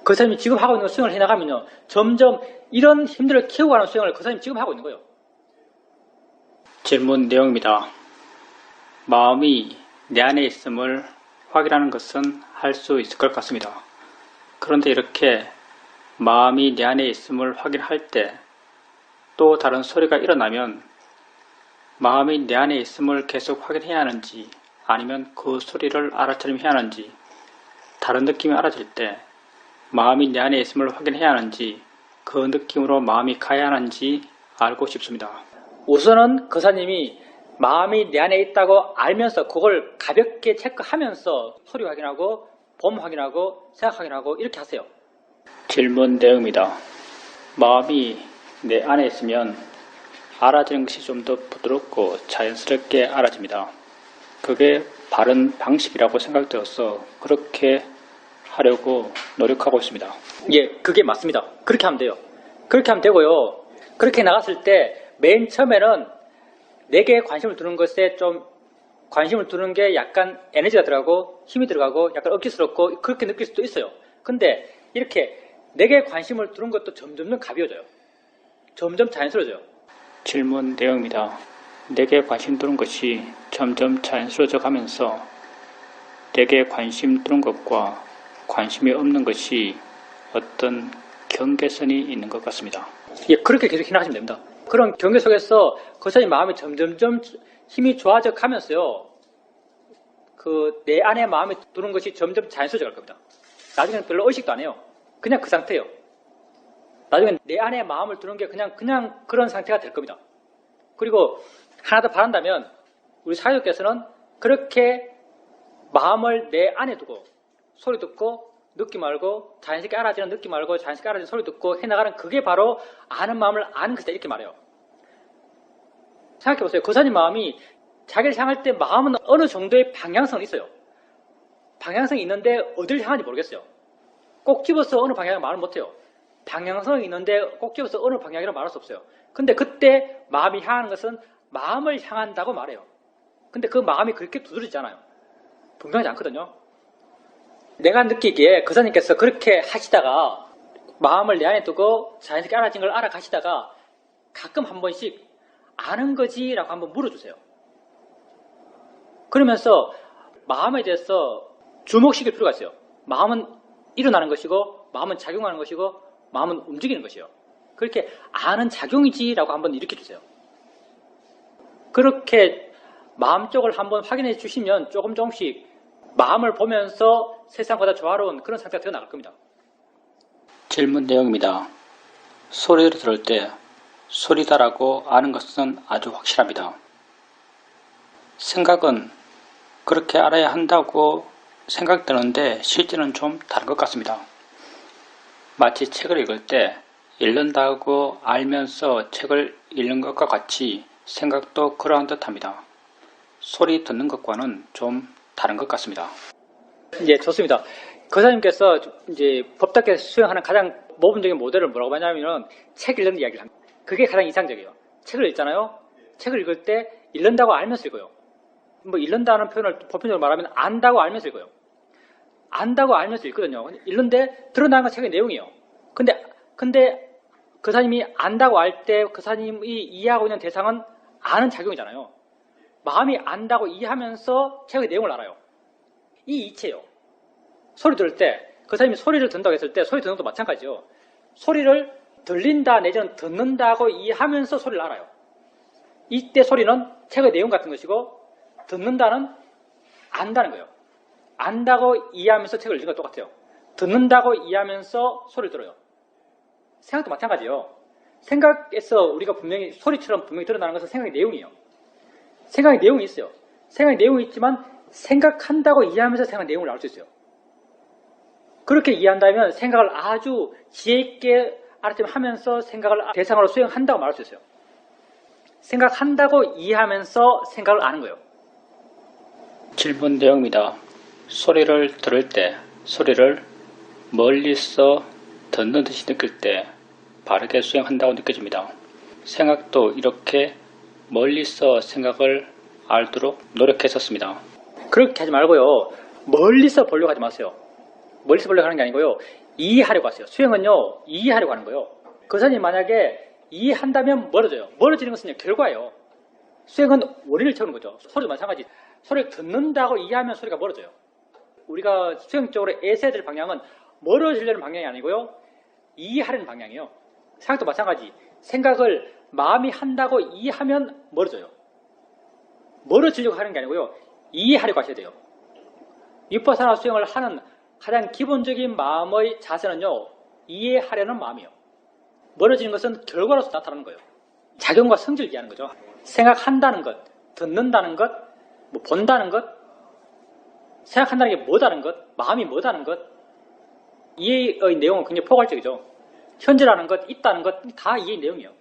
그 사람이 지금 하고 있는 수행을 해나가면요, 점점 이런 힘들을 키워가는 수행을 그 사람이 지금 하고 있는 거예요. 질문 내용입니다. 마음이 내 안에 있음을 확인하는 것은 할 수 있을 것 같습니다. 그런데 이렇게 마음이 내 안에 있음을 확인할 때 또 다른 소리가 일어나면 마음이 내 안에 있음을 계속 확인해야 하는지 아니면 그 소리를 알아차림해야 하는지 다른 느낌이 알아질 때 마음이 내 안에 있음을 확인해야 하는지 그 느낌으로 마음이 가야 하는지 알고 싶습니다. 우선은 거사님이 마음이 내 안에 있다고 알면서 그걸 가볍게 체크하면서 소리 확인하고 봄 확인하고 생각 확인하고 이렇게 하세요. 질문 내용입니다. 마음이 내 안에 있으면 알아지는 것이 좀 더 부드럽고 자연스럽게 알아집니다. 그게 바른 방식이라고 생각되어서 그렇게 하려고 노력하고 있습니다. 예, 그게 맞습니다. 그렇게 하면 돼요. 그렇게 하면 되고요. 그렇게 나갔을 때 맨 처음에는 내게 관심을 두는 것에 좀 관심을 두는 게 약간 에너지가 들어가고 힘이 들어가고 약간 억지스럽고 그렇게 느낄 수도 있어요. 근데 이렇게 내게 관심을 두는 것도 점점 가벼워져요. 점점 자연스러워져요. 질문 내용입니다. 내게 관심 두는 것이 점점 자연스러워져 가면서 내게 관심 두는 것과 관심이 없는 것이 어떤 경계선이 있는 것 같습니다. 예, 그렇게 계속 생각하시면 됩니다. 그런 경계 속에서 거사님 마음이 점점점 힘이 좋아져 가면서요. 내 안에 마음이 두는 것이 점점 자연스러워져 갈 겁니다. 나중에는 별로 의식도 안 해요. 그냥 그 상태예요. 나중엔 내 안에 마음을 두는 게 그냥 그런 상태가 될 겁니다. 그리고 하나 더 바란다면 우리 사회자께서는 그렇게 마음을 내 안에 두고 소리 듣고 느낌 알고 자연스럽게 알아지는 느낌 알고 자연스럽게 알아지는 소리 듣고 해나가는 그게 바로 아는 마음을 아는 것이다 이렇게 말해요. 생각해보세요. 거사님 마음이 자기를 향할 때 마음은 어느 정도의 방향성이 있어요. 방향성이 있는데 어디를 향하는지 모르겠어요. 꼭 집어서 어느 방향을 말을 못해요. 방향성이 있는데 꼭 집어서 어느 방향이라고 말할 수 없어요. 근데 그때 마음이 향하는 것은 마음을 향한다고 말해요. 근데 그 마음이 그렇게 두드러지지 않아요. 분명하지 않거든요. 내가 느끼기에 거사님께서 그렇게 하시다가 마음을 내 안에 두고 자연스럽게 알아진 걸 알아가시다가 가끔 한 번씩 아는 거지? 라고 한번 물어주세요. 그러면서 마음에 대해서 주목시킬 필요가 있어요. 마음은 일어나는 것이고 마음은 작용하는 것이고 마음은 움직이는 것이에요. 그렇게 아는 작용이지라고 한번 일으켜주세요. 그렇게 마음 쪽을 한번 확인해 주시면 조금씩 마음을 보면서 세상보다 조화로운 그런 상태가 되어 나갈 겁니다. 질문 내용입니다. 소리를 들을 때 소리다라고 아는 것은 아주 확실합니다. 생각은 그렇게 알아야 한다고 생각되는데 실제는 좀 다른 것 같습니다. 마치 책을 읽을 때 읽는다고 알면서 책을 읽는 것과 같이 생각도 그러한 듯합니다. 소리 듣는 것과는 좀 다른 것 같습니다. 예, 좋습니다. 거사님께서 이제 법답게 수행하는 가장 모범적인 모델을 뭐라고 하냐면은 책 읽는 이야기를 합니다. 그게 가장 이상적이에요. 책을 읽잖아요. 책을 읽을 때 읽는다고 알면서 읽어요. 뭐 읽는다는 표현을 보편적으로 말하면 안다고 알면서 읽어요. 안다고 알면서 읽거든요. 읽는데 드러나는 건 책의 내용이에요. 근데 거사님이 안다고 알 때 거사님이 이해하고 있는 대상은 아는 작용이잖아요. 마음이 안다고 이해하면서 책의 내용을 알아요. 이 이치예요. 소리 들을 때 거사님이 소리를 듣는다고 했을 때 소리 듣는 것도 마찬가지죠. 소리를 들린다 내지는 듣는다고 이해하면서 소리를 알아요. 이때 소리는 책의 내용 같은 것이고 듣는다는 안다는 거예요. 안다고 이해하면서 책을 읽는 것 똑같아요. 듣는다고 이해하면서 소리를 들어요. 생각도 마찬가지예요. 생각에서 우리가 분명히 소리처럼 분명히 드러나는 것은 생각의 내용이에요. 생각의 내용이 있어요. 생각의 내용이 있지만 생각한다고 이해하면서 생각의 내용을 알 수 있어요. 그렇게 이해한다면 생각을 아주 지혜 있게 알아차림하면서 생각을 대상으로 수행한다고 말할 수 있어요. 생각한다고 이해하면서 생각을 아는 거예요. 질문 내용입니다. 소리를 들을 때 소리를 멀리서 듣는 듯이 느낄 때 바르게 수행한다고 느껴집니다. 생각도 이렇게 멀리서 생각을 알도록 노력했었습니다. 그렇게 하지 말고요. 멀리서 보려고 하지 마세요. 멀리서 보려고 하는 게 아니고요. 이해하려고 하세요. 수행은요. 이해하려고 하는 거예요. 거사님 만약에 이해한다면 멀어져요. 멀어지는 것은 결과예요. 수행은 원리를 채우는 거죠. 소리도 마찬가지. 소리를 듣는다고 이해하면 소리가 멀어져요. 우리가 수행적으로 애써야 될 방향은 멀어지려는 방향이 아니고요. 이해하려는 방향이에요. 생각도 마찬가지. 생각을 마음이 한다고 이해하면 멀어져요. 멀어지려고 하는 게 아니고요. 이해하려고 하셔야 돼요. 위파사나 수행을 하는 가장 기본적인 마음의 자세는요. 이해하려는 마음이에요. 멀어지는 것은 결과로서 나타나는 거예요. 작용과 성질을 이해하는 거죠. 생각한다는 것, 듣는다는 것, 뭐 본다는 것, 생각한다는 게 뭐다는 것, 마음이 뭐다는 것, 이해의 내용은 굉장히 포괄적이죠. 현재라는 것, 있다는 것, 다 이해의 내용이에요.